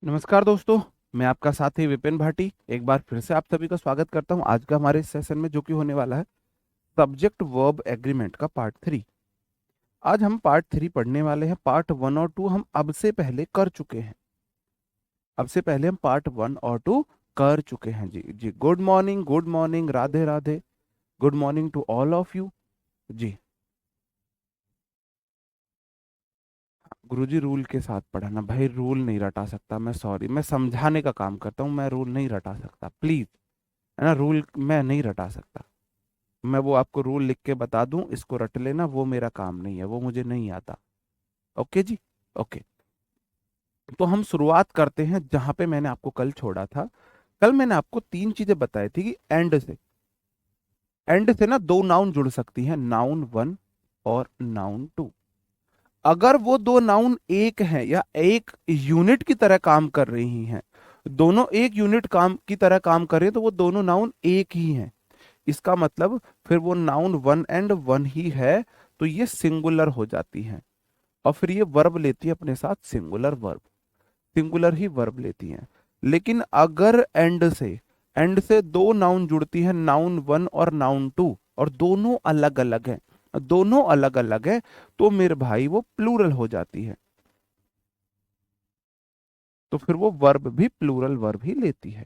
नमस्कार दोस्तों। मैं आपका साथी विपिन भाटी एक बार फिर से आप सभी का स्वागत करता हूं आज का हमारे इस सेशन में, जो कि होने वाला है सब्जेक्ट वर्ब एग्रीमेंट का पार्ट 3। आज हम पार्ट 3 पढ़ने वाले हैं। पार्ट 1 और 2 हम अब से पहले कर चुके हैं। अब से पहले हम पार्ट 1 और 2 कर चुके हैं। जी जी, good morning, good morning, Radhe Radhe. Good morning to all of you. जी, गुरुजी रूल के साथ पढ़ाना भाई, रूल नहीं रटा सकता मैं, सॉरी। मैं समझाने का काम करता हूँ, मैं रूल नहीं रटा सकता, प्लीज। है ना, रूल मैं नहीं रटा सकता। मैं वो आपको रूल लिख के बता दूं, इसको रट लेना, वो मेरा काम नहीं है, वो मुझे नहीं आता। ओके जी, ओके। तो हम शुरुआत करते हैं जहां पे मैंने आपको कल छोड़ा था। कल मैंने आपको तीन चीजें बताई थी कि एंड से ना दो नाउन जुड़ सकती हैं, नाउन 1 और नाउन 2। अगर वो दो नाउन एक हैं या एक यूनिट की तरह काम कर रही हैं, दोनों एक यूनिट काम की तरह काम कर रहे हैं, तो वो दोनों नाउन एक ही हैं। इसका मतलब फिर वो नाउन 1 and 1 ही है, तो ये सिंगुलर हो जाती हैं। और फिर ये वर्ब लेती है अपने साथ सिंगुलर वर्ब, सिंगुलर ही वर्ब लेती हैं। लेकिन अगर एंड से दो नाउन जुड़ती हैं, नाउन 1 और नाउन 2, और दोनों अलग अलग हैं, दोनों अलग अलग है, तो मेरे भाई वो प्लूरल हो जाती है। तो फिर वो वर्ब भी प्लूरल वर्ब ही लेती है।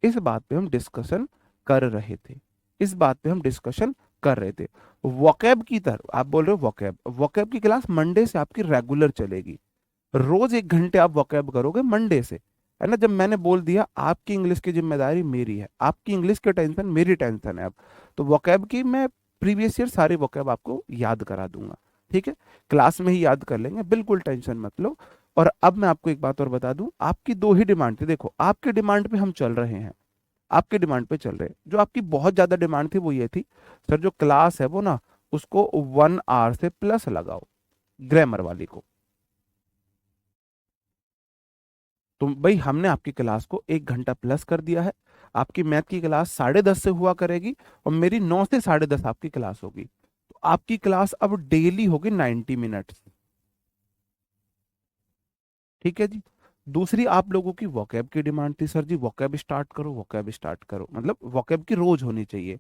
इस बात पे हम डिस्कशन कर रहे थे, इस बात पे हम डिस्कशन कर रहे थे। वोकैब की तरफ आप बोल रहे हो, वोकैब वोकैब की क्लास मंडे से आपकी रेगुलर चलेगी। रोज 1 घंटे आप वोकैब करोगे मंडे से। है ना, जब मैंने बोल दिया आपकी इंग्लिश की जिम्मेदारी मेरी है, आपकी इंग्लिश की टेंशन मेरी टेंशन है अब। तो वोकैब की मैं प्रीवियस ईयर सारे वोकैब आपको याद करा दूंगा। ठीक है, क्लास में ही याद कर लेंगे, बिल्कुल टेंशन मत लो। और अब मैं आपको एक बात और बता दूं, आपकी दो ही डिमांड थी। देखो, आपके डिमांड पे हम चल रहे हैं, आपके डिमांड पे चल रहे हैं। जो आपकी बहुत ज्यादा डिमांड थी वो ये थी, सर जो क्लास है वो ना, उसको 1 आवर से प्लस लगाओ, ग्रामर वाली को। तो भाई हमने आपकी क्लास को 1 घंटा प्लस कर दिया है। आपकी मैथ की क्लास 10:30 से हुआ करेगी, और मेरी 9 से 10:30 आपकी क्लास होगी। तो आपकी क्लास अब डेली होगी 90 मिनट्स। ठीक है जी। दूसरी आप लोगों की वोकैब की डिमांड थी, सर जी वोकैब स्टार्ट करो, वोकैब स्टार्ट करो, मतलब वोकैब की रोज होनी चाहिए।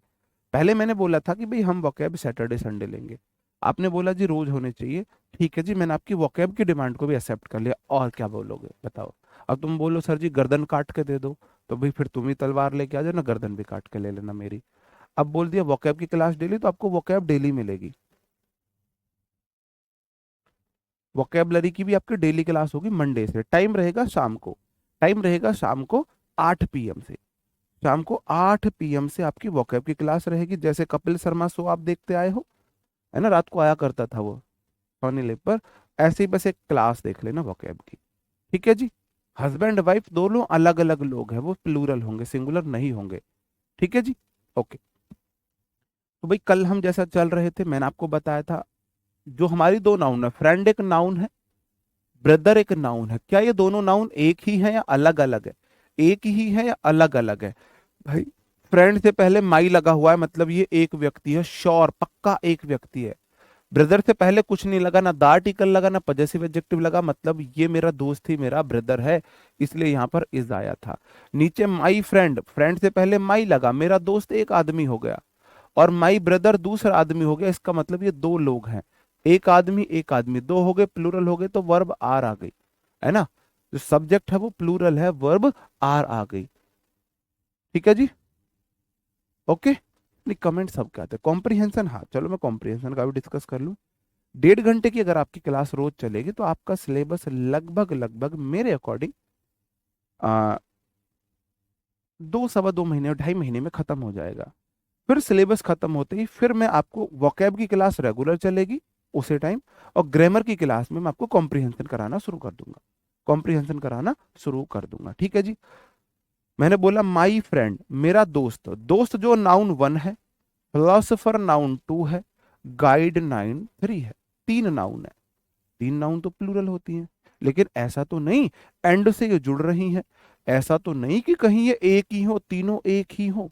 पहले मैंने बोला था कि भाई हम वोकैब सैटरडे संडे लेंगे, आपने बोला जी रोज होने चाहिए। ठीक है जी, मैंने आपकी वोकैब की डिमांड को भी एक्सेप्ट कर लिया। और क्या बोलोगे बताओ? अब तुम बोलो सर जी गर्दन काट के दे दो, तो भाई फिर तुम ही तलवार लेके आ जाओ ना, गर्दन भी काट के ले लेना मेरी। अब बोल दिया वोकैब की क्लास डेली, तो आपको वोकैब डेली मिलेगी। वोकेबलरी की भी आपकी डेली क्लास होगी मंडे से। टाइम रहेगा शाम को, टाइम रहेगा शाम को 8 PM से। शाम को 8 PM से आपकी वोकैब की क्लास रहेगी। जैसे कपिल शर्मा शो आप देखते आए हो, है ना, रात को आया करता था वो सोनी लिव पर, ऐसे ही बस एक क्लास देख लेना वोकैब की। ठीक है जी। हस्बैंड वाइफ दोनों अलग अलग लोग हैं, वो प्लूरल होंगे, सिंगुलर नहीं होंगे। ठीक है जी, ओके। तो भाई कल हम जैसा चल रहे थे, मैंने आपको बताया था, जो हमारी दो नाउन है, फ्रेंड एक नाउन है, ब्रदर एक नाउन है। क्या ये दोनों नाउन एक ही है या अलग अलग है? एक ही है या अलग अलग है? भाई फ्रेंड से पहले माई लगा हुआ है, मतलब ये एक व्यक्ति है, श्योर पक्का एक व्यक्ति है। ब्रदर से पहले कुछ नहीं लगा, ना द आर्टिकल लगा, ना पजेसिव एडजेक्टिव लगा, मतलब ये मेरा दोस्त ही मेरा ब्रदर है, इसलिए यहां पर इज आया था। नीचे माई फ्रेंड, फ्रेंड से पहले माई लगा, मेरा दोस्त एक आदमी हो गया, और माई ब्रदर दूसरा आदमी हो गया। इसका मतलब ये दो लोग हैं, एक आदमी, दो हो गए, प्लूरल हो गए, तो वर्ब आर आ गई। है ना, जो सब्जेक्ट है वो प्लूरल है, वर्ब आर आ गई। ठीक है जी, ओके। नहीं, कमेंट सब क्या आते हैं, कॉम्प्रिहेंशन, हाँ चलो मैं कॉम्प्रिहेंशन का भी डिस्कस कर लूँ। 1.5 घंटे की अगर आपकी क्लास रोज चलेगी, तो आपका सिलेबस लगभग लगभग मेरे अकॉर्डिंग 2 सवा 2 महीने, 2.5 महीने में खत्म हो जाएगा। फिर सिलेबस खत्म होते ही फिर मैं आपको वोकैब की क्लास रेगुलर चलेगी उसी टाइम, और ग्रामर की क्लास में मैं आपको कॉम्प्रिहेंशन कराना शुरू कर दूंगा, कॉम्प्रिहेंशन कराना शुरू कर दूंगा। ठीक है जी। मैंने बोला माई फ्रेंड, मेरा दोस्त, दोस्त जो नाउन 1 है, फिलोसोफर नाउन 2 है, गाइड नाउन 3 है। तीन नाउन है, तीन नाउन तो प्लूरल होती हैं। लेकिन ऐसा तो नहीं एंड से ये जुड़ रही हैं, ऐसा तो नहीं कि कहीं ये एक ही हो, तीनों एक ही हो।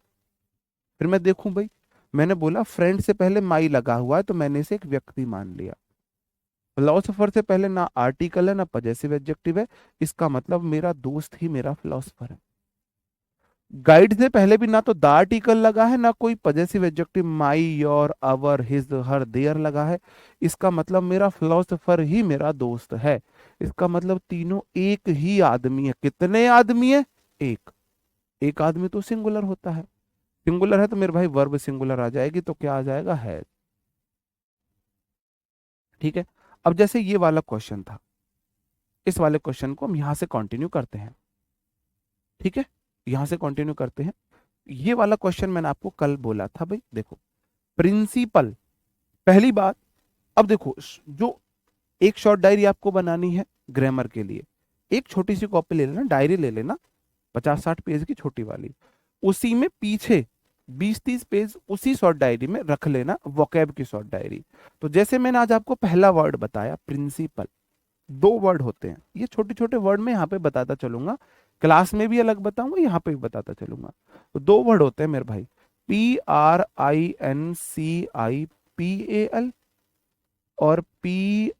फिर मैं देखूं भाई, मैंने बोला फ्रेंड से पहले माई लगा हुआ है, तो मैंने इसे एक व्यक्ति मान लिया। फिलोसोफर से पहले ना आर्टिकल है ना पजेसिव एडजेक्टिव है, इसका मतलब मेरा दोस्त ही मेरा फिलोसोफर है। गाइड से पहले भी ना तो द आर्टिकल लगा है ना कोई possessive adjective my your our his her their लगा है, इसका मतलब मेरा फिलोसोफर ही मेरा दोस्त है। इसका मतलब तीनों एक ही आदमी है। कितने आदमी है? एक। एक आदमी तो सिंगुलर होता है, सिंगुलर है तो मेरे भाई वर्ब सिंगुलर आ जाएगी, तो क्या आ जाएगा? है। ठीक है। अब जैसे ये वाला क्वेश्चन था, इस वाले क्वेश्चन को हम यहां से कंटिन्यू करते हैं। ठीक है, यहां से कंटिन्यू करते हैं। ये वाला क्वेश्चन मैंने आपको कल बोला था भाई, देखो प्रिंसिपल, पहली बात। अब देखो जो एक शॉर्ट डायरी आपको बनानी है ग्रामर के लिए, एक छोटी सी कॉपी ले लेना, डायरी ले लेना, 50-60 पेज की छोटी वाली, उसी में पीछे 20-30 पेज उसी शॉर्ट डायरी में रख लेना वोकैब की शॉर्ट डायरी। तो जैसे मैंने आज आपको पहला वर्ड बताया प्रिंसिपल, 2 वर्ड होते हैं, ये छोटे छोटे वर्ड में यहाँ पे बताता चलूंगा, क्लास में भी अलग बताऊंगा, यहाँ पे भी बताता चलूंगा। तो 2 वर्ड होते हैं मेरे भाई, PRINCIPAL और PRINCIPLE।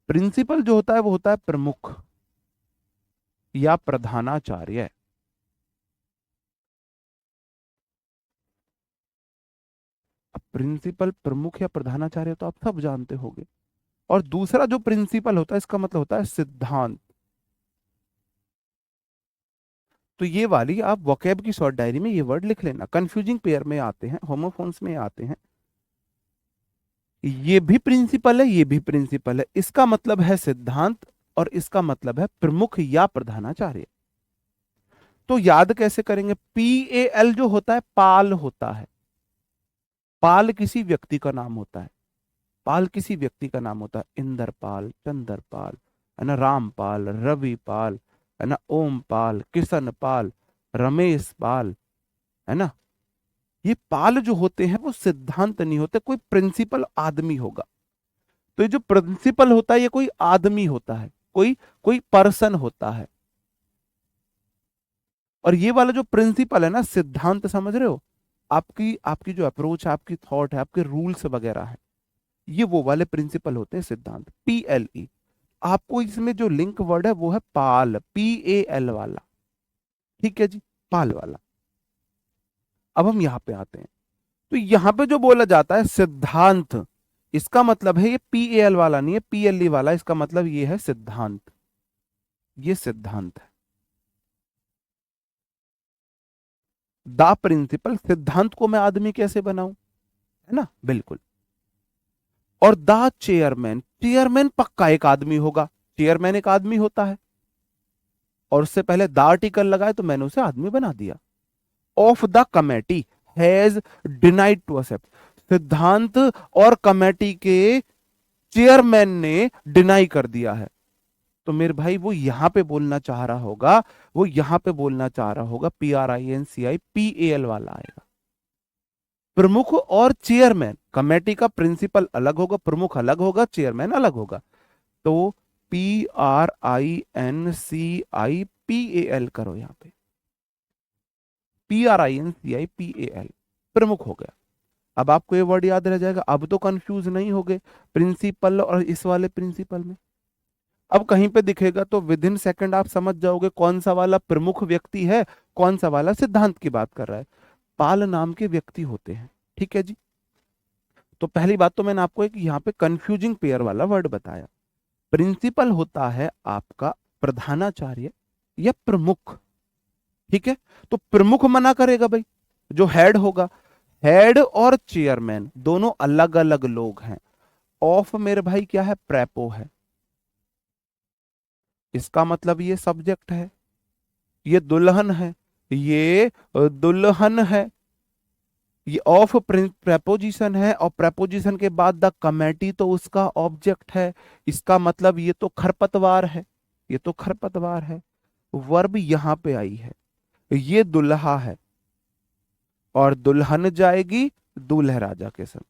प्रिंसिपल जो होता है वो होता है प्रमुख या प्रधानाचार्य। अब प्रिंसिपल प्रमुख या प्रधानाचार्य तो आप सब जानते होंगे। और दूसरा जो प्रिंसिपल होता है इसका मतलब होता है सिद्धांत। तो ये वाली आप वोकैब की शॉर्ट डायरी में ये वर्ड लिख लेना, कंफ्यूजिंग पेयर में आते हैं, होमोफोन्स में आते हैं। ये भी प्रिंसिपल है, ये भी प्रिंसिपल है, इसका मतलब है सिद्धांत और इसका मतलब है प्रमुख या प्रधानाचार्य। तो याद कैसे करेंगे? PAL जो होता है पाल होता है, पाल किसी व्यक्ति का नाम होता है, पाल किसी व्यक्ति का नाम होता है, इंद्रपाल, चंद्रपाल, है ना, रामपाल, रविपाल, है ना, ओमपाल, किशन पाल, रमेश पाल, है ना। ये पाल जो होते हैं वो सिद्धांत नहीं होते, कोई प्रिंसिपल आदमी होगा। तो ये जो प्रिंसिपल होता है ये कोई आदमी होता है, कोई कोई पर्सन होता है। और ये वाला जो प्रिंसिपल है ना, सिद्धांत, समझ रहे हो, आपकी आपकी जो अप्रोच है, आपकी थॉट है, आपके रूल्स वगैरह है, ये वो वाले प्रिंसिपल होते हैं सिद्धांत, PLE। आपको इसमें जो लिंक वर्ड है वो है पाल, PAL वाला। ठीक है जी, पाल वाला। अब हम यहां पे आते हैं, तो यहां पे जो बोला जाता है सिद्धांत, इसका मतलब है ये PAL वाला नहीं है, PLE वाला, इसका मतलब ये है सिद्धांत, ये सिद्धांत है। द प्रिंसिपल, सिद्धांत को मैं आदमी कैसे बनाऊं, है ना, बिल्कुल। और द चेयरमैन, चेयरमैन पक्का एक आदमी होगा, चेयरमैन एक आदमी होता है, और उससे पहले द आर्टिकल लगाए तो मैंने उसे आदमी बना दिया। Of the committee has denied to accept, सिद्धांत और कमेटी के चेयरमैन ने डिनाई कर दिया है। तो मेरे भाई वो यहां पे बोलना चाह रहा होगा, वो यहां पे बोलना चाह रहा होगा PRINCIPAL वाला आएगा। प्रमुख और चेयरमैन, कमेटी का प्रिंसिपल अलग होगा, प्रमुख अलग होगा, चेयरमैन अलग होगा। तो PRINCIPAL करो, यहां पे PRINCIPAL, प्रमुख हो गया। अब आपको ये वर्ड याद रह जाएगा, अब तो कंफ्यूज नहीं हो गए प्रिंसिपल और इस वाले प्रिंसिपल में। अब कहीं पे दिखेगा तो विद इन सेकंड आप समझ जाओगे कौन सा वाला प्रमुख व्यक्ति है, कौन सा वाला सिद्धांत की बात कर रहा है। पाल नाम के व्यक्ति होते हैं। ठीक है जी। तो पहली बात तो मैंने आपको एक यहाँ पे कंफ्यूजिंग पेयर वाला वर्ड बताया। प्रिंसिपल होता है आपका प्रधानाचार्य या प्रमुख। ठीक है, तो प्रमुख मना करेगा भाई, जो हेड होगा। हेड और चेयरमैन दोनों अलग अलग लोग हैं। ऑफ मेरे भाई क्या है? प्रेपो है, इसका मतलब ये सब्जेक्ट है, ये दुल्हन है, ये दुल्हन है। ये ऑफ प्रेपोजिशन है, और प्रेपोजिशन के बाद द कमेटी तो उसका ऑब्जेक्ट है, इसका मतलब ये तो खरपतवार है, ये तो खरपतवार है। वर्ब यहां पे आई है, ये दुल्हा है, और दुल्हन जाएगी दूल्हे राजा के संग।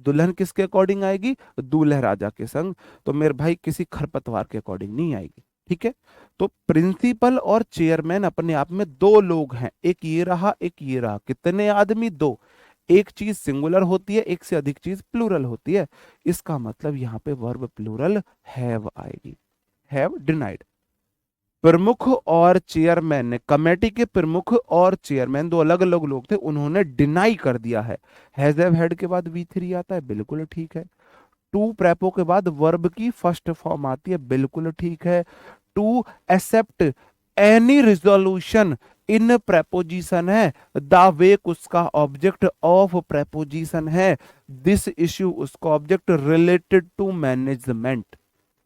दुल्हन किसके अकॉर्डिंग आएगी? दूल्हे राजा के संग। तो मेरे भाई किसी खरपतवार के अकॉर्डिंग नहीं आएगी। ठीक है, तो प्रिंसिपल और चेयरमैन अपने आप में 2 लोग हैं, एक ये रहा एक ये रहा, कितने आदमी? 2। एक चीज सिंगुलर होती है, एक से अधिक चीज प्लूरल होती है। इसका मतलब यहाँ पे वर्ब प्लूरल हैव आएगी। Have denied. प्रमुख और चेयरमैन ने, कमेटी के प्रमुख और चेयरमैन दो अलग अलग लोग थे, उन्होंने डिनाई कर दिया है। हैज हैव हैड के बाद V3 आता है, बिल्कुल ठीक है। टू प्रेपो के बाद वर्ब की फर्स्ट फॉर्म आती है, बिल्कुल ठीक है। To accept any resolution in preposition है। द वेक उसका ऑब्जेक्ट ऑफ प्रेपोजिशन है। दिस इश्यू उसका ऑब्जेक्ट रिलेटेड टू मैनेजमेंट।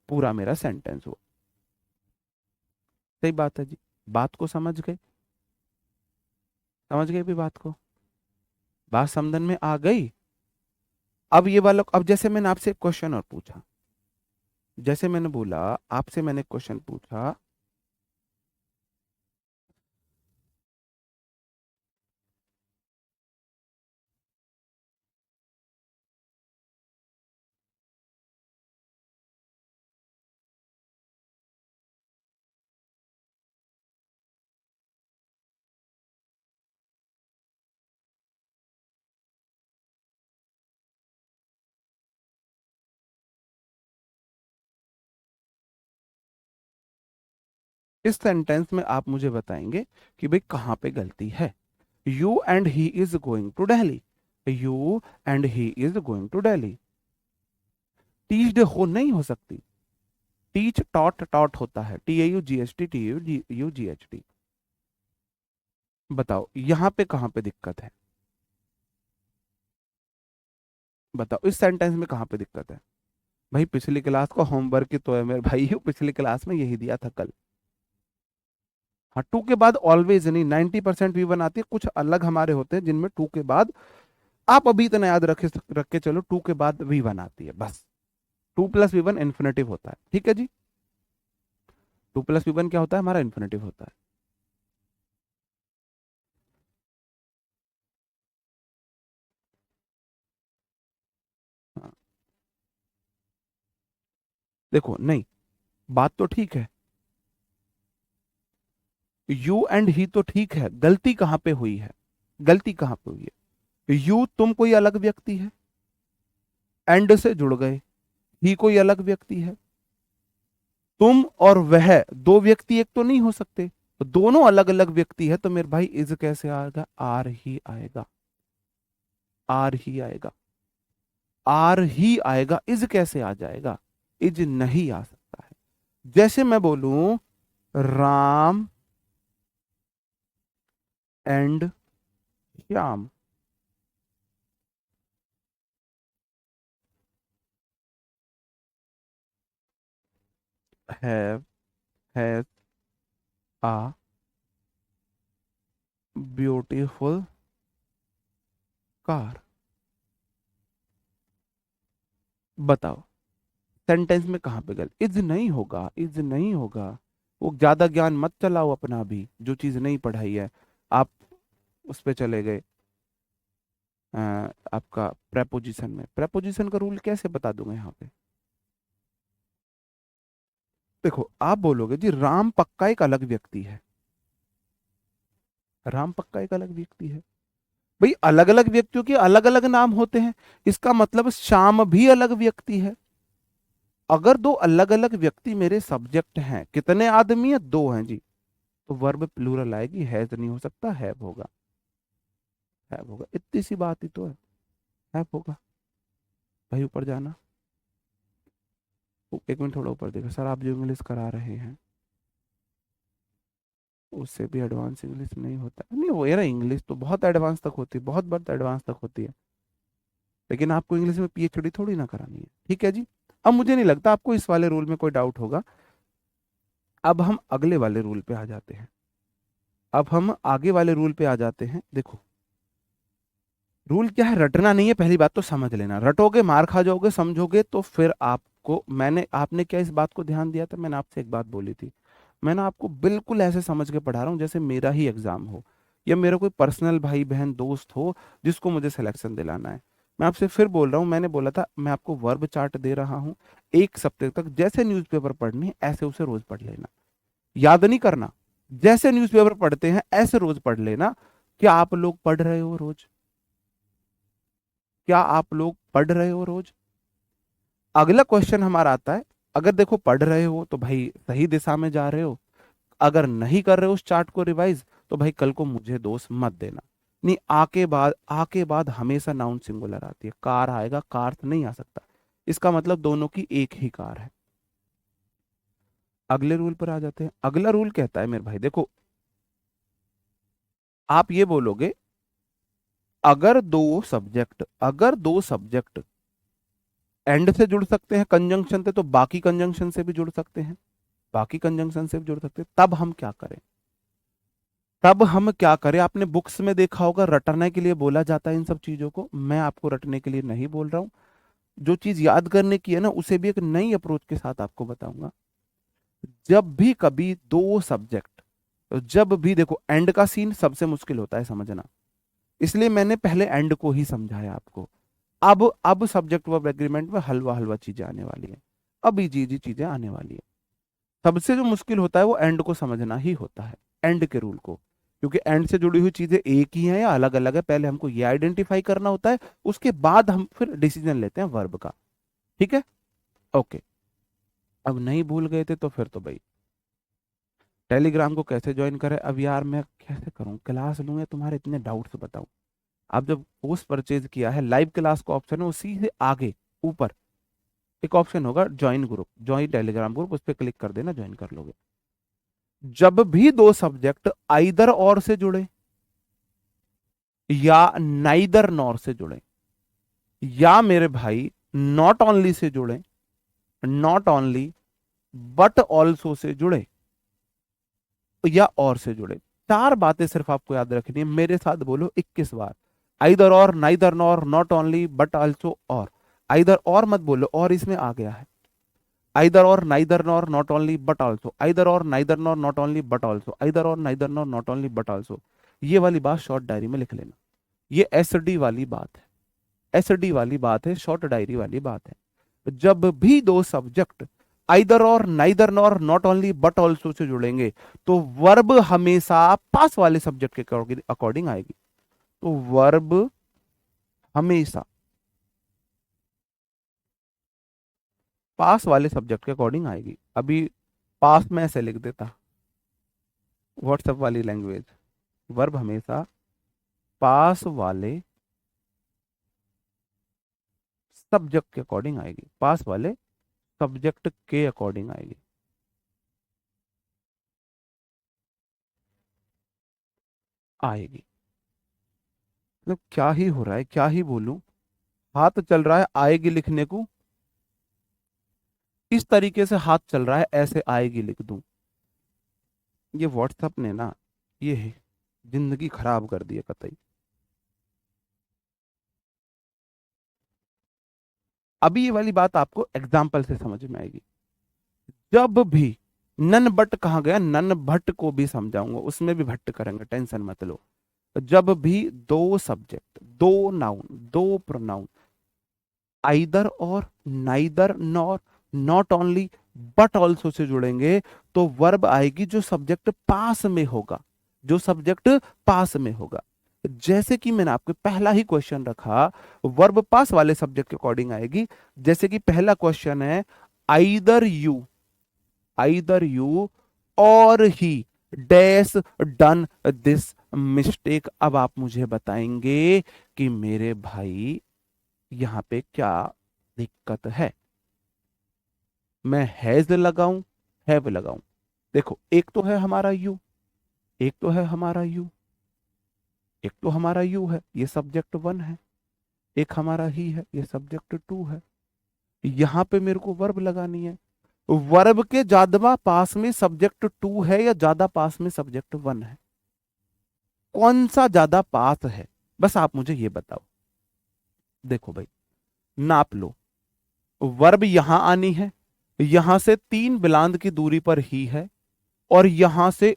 पूरा मेरा सेंटेंस हुआ। सही बात है जी। बात को समझ गए? समझ गए भी बात को? बात समझन में आ गई? अब ये वाला, अब जैसे मैंने आपसे एक क्वेश्चन और पूछा, जैसे मैंने बोला, आपसे मैंने क्वेश्चन पूछा, इस सेंटेंस में आप मुझे बताएंगे कि भाई कहां पे गलती है। You and he is going to Delhi. You and he is going to Delhi. Teached हो नहीं हो सकती। टीच टॉट टॉट होता है, TAUGHT TAUGHT। बताओ यहां पे कहां पे दिक्कत है? बताओ इस सेंटेंस में कहां पे दिक्कत है? भाई पिछली क्लास का होमवर्क ही तो है मेरे भाई, पिछली क्लास में यही दिया था कल। हाँ, टू के बाद ऑलवेज नहीं, 90% वी वन आती है, कुछ अलग हमारे होते हैं जिनमें टू के बाद, आप अभी इतना याद रख के चलो, टू के बाद वी वन आती है बस। To plus V one infinitive होता है, ठीक है जी। टू प्लस वी वन क्या होता है हमारा? इन्फिनेटिव होता है। हाँ, देखो नहीं, बात तो ठीक है। यू एंड ही तो ठीक है, गलती कहां पे हुई है? गलती कहां पे हुई है? यू तुम कोई अलग व्यक्ति है, एंड से जुड़ गए। ही कोई अलग व्यक्ति है। तुम और वह दो व्यक्ति एक तो नहीं हो सकते, तो दोनों अलग अलग व्यक्ति है, तो मेरे भाई इज कैसे आएगा? आर ही आएगा। आर ही आएगा। आर ही आएगा, इज कैसे आ जाएगा? इज नहीं आ सकता है। जैसे मैं बोलूं Ram and Shyam. Have has a beautiful car. बताओ सेंटेंस में कहां पे गलत? इज नहीं होगा, इज नहीं होगा। वो ज्यादा ज्ञान मत चलाओ अपना भी, जो चीज नहीं पढ़ाई है। आप उस पे चले गए, अ, आपका प्रेपोजिशन में। प्रेपोजिशन का रूल कैसे बता दूंगा यहाँ पे? देखो आप बोलोगे जी राम पक्का एक अलग व्यक्ति है। राम पक्का एक अलग व्यक्ति है। भाई अलग अलग व्यक्तियों के अलग अलग नाम होते हैं, इसका मतलब श्याम भी अलग व्यक्ति है। अगर दो अलग अलग व्यक्ति मेरे सब्जेक्ट हैं, कितने आदमी है? दो हैं जी। तो वर्ब प्लूरल आएगी, हैज नहीं हो सकता, हैव होगा। हैव होगा, इतनी सी बात ही तो है। हैव होगा। भाई ऊपर जाना। एक मिनट थोड़ा ऊपर देखो सर, आप जो इंग्लिश करा रहे हैं उससे भी एडवांस इंग्लिश नहीं होता नहीं, वो यार इंग्लिश तो बहुत एडवांस तक होती है, बहुत बहुत एडवांस तक होती है। लेकिन आपको इंग्लिश में PhD थोड़ी ना करानी है, ठीक है जी। अब मुझे नहीं लगता आपको इस वाले रूल में कोई डाउट होगा। अब हम अगले वाले रूल पे आ जाते हैं। अब हम आगे वाले रूल पे आ जाते हैं। देखो रूल क्या है, रटना नहीं है, पहली बात तो समझ लेना। रटोगे मार खा जाओगे, समझोगे तो फिर आपको, मैंने, आपने क्या इस बात को ध्यान दिया था? मैंने आपसे एक बात बोली थी, मैंने आपको बिल्कुल ऐसे समझ के पढ़ा रहा हूँ जैसे मेरा ही एग्जाम हो, या मेरा कोई पर्सनल भाई बहन दोस्त हो जिसको मुझे सिलेक्शन दिलाना है। मैं आपसे फिर बोल रहा हूँ, मैंने बोला था मैं आपको वर्ब चार्ट दे रहा हूँ, एक सप्ताह तक जैसे न्यूज़पेपर पढ़नी है ऐसे उसे रोज पढ़ लेना। याद नहीं करना, जैसे न्यूज़पेपर पढ़ते हैं ऐसे रोज पढ़ लेना। क्या आप लोग पढ़ रहे हो रोज? क्या आप लोग पढ़ रहे हो रोज? अगला क्वेश्चन हमारा आता है, अगर देखो पढ़ रहे हो तो भाई सही दिशा में जा रहे हो, अगर नहीं कर रहे हो उस चार्ट को रिवाइज, तो भाई कल को मुझे दोष मत देना। नहीं, आके बाद हमेशा नाउन सिंगुलर आती है, कार आएगा, कार तो नहीं आ सकता। इसका मतलब दोनों की एक ही कार है। अगले रूल पर आ जाते हैं। अगला रूल कहता है मेरे भाई देखो, आप ये बोलोगे, अगर दो सब्जेक्ट एंड से जुड़ सकते हैं कंजंक्शन से, तो बाकी कंजंक्शन से भी जुड़ सकते हैं, बाकी कंजंक्शन से भी जुड़ सकते हैं। तब हम क्या करें, आपने बुक्स में देखा होगा, रटने के लिए बोला जाता है इन सब चीजों को। मैं आपको रटने के लिए नहीं बोल रहा हूं, जो चीज याद करने की है ना, उसे भी एक नई अप्रोच के साथ आपको बताऊंगा। जब भी कभी दो सब्जेक्ट, जब भी देखो, एंड का सीन सबसे मुश्किल होता है समझना, इसलिए मैंने पहले एंड को ही समझाया आपको। अब सब्जेक्ट वर्ब एग्रीमेंट में हलवा हलवा चीजें आने वाली है, अब इजी इजी चीजें आने वाली है। सबसे जो मुश्किल होता है वो एंड को समझना ही होता है, एंड के रूल को, क्योंकि एंड से जुड़ी हुई चीजें एक ही हैं या अलग अलग है, पहले हमको ये आइडेंटिफाई करना होता है, उसके बाद हम फिर डिसीजन लेते हैं वर्ब का। ठीक है, ओके। अब नहीं भूल गए थे तो फिर तो भाई, टेलीग्राम को कैसे ज्वाइन करें? अब यार मैं कैसे करूं, क्लास लूं या तुम्हारे इतने डाउट्स बताऊं? आप जब कोर्स परचेज किया है, लाइव क्लास का ऑप्शन है, उसी से आगे ऊपर एक ऑप्शन होगा join group, join Telegram group, उस पर क्लिक कर देना, ज्वाइन कर लोगे। जब भी दो सब्जेक्ट आइदर और से जुड़े, या नाइदर नॉर से जुड़े, या मेरे भाई नॉट ओनली से जुड़े, नॉट ओनली बट ऑल्सो से जुड़े, या और से जुड़े, चार बातें सिर्फ आपको याद रखनी है। मेरे साथ बोलो 21 बार, आइदर और, neither nor, not only, but also, और। आइदर और मत बोलो, और इसमें आ गया है। आइदर और, neither nor, not only, but also, either और, neither nor, not only, but also, either और, neither nor, not only, but also. ये वाली बात शॉर्ट डायरी में लिख लेना। ये एसडी वाली बात है, एसडी वाली बात है, शॉर्ट डायरी वाली बात है। जब भी दो सब्जेक्ट आइदर और, neither nor, not only, but also से जुड़ेंगे, तो वर्ब हमेशा पास वाले सब्जेक्ट के अकॉर्डिंग आएगी। तो वर्ब हमेशा पास वाले सब्जेक्ट के अकॉर्डिंग आएगी। अभी पास में ऐसे लिख देता, व्हाट्सएप वाली लैंग्वेज, वर्ब हमेशा पास वाले सब्जेक्ट के अकॉर्डिंग आएगी, पास वाले सब्जेक्ट के अकॉर्डिंग आएगी। आएगी, मतलब क्या ही हो रहा है, क्या ही बोलूं। हाथ चल रहा है आएगी लिखने को, इस तरीके से हाथ चल रहा है, ऐसे आएगी लिख दूं। ये व्हाट्सएप ने ना, ये जिंदगी खराब कर दी है कतई। अभी ये वाली बात आपको एग्जाम्पल से समझ में आएगी। जब भी नन बट कहा गया, नन भट्ट को भी समझाऊंगा, उसमें भी भट्ट करेंगे, टेंशन मत लो। जब भी दो सब्जेक्ट, दो नाउन, दो प्रोनाउन आइदर और, neither nor, not only, but also से जुड़ेंगे, तो वर्ब आएगी जो सब्जेक्ट पास में होगा, जो सब्जेक्ट पास में होगा। जैसे कि मैंने आपको पहला ही क्वेश्चन रखा, वर्ब पास वाले सब्जेक्ट के अकॉर्डिंग आएगी। जैसे कि पहला क्वेश्चन है, आइदर यू, आइदर यू और ही डैश डन दिस मिस्टेक। अब आप मुझे बताएंगे कि मेरे भाई यहां पे क्या दिक्कत है, मैं हैज लगाऊं, हैव लगाऊं? देखो, एक तो है हमारा यू, एक तो है हमारा यू, एक तो हमारा यू है, ये सब्जेक्ट वन है, एक हमारा ही है, ये सब्जेक्ट टू है। यहां पे मेरे को वर्ब लगानी है। वर्ब के ज्यादा पास में सब्जेक्ट टू है या ज्यादा पास में सब्जेक्ट वन है? कौन सा ज्यादा पास है, बस आप मुझे ये बताओ। देखो भाई, नाप लो, वर्ब यहां आनी है, यहां से 3 बिलांद की दूरी पर ही है, और यहां से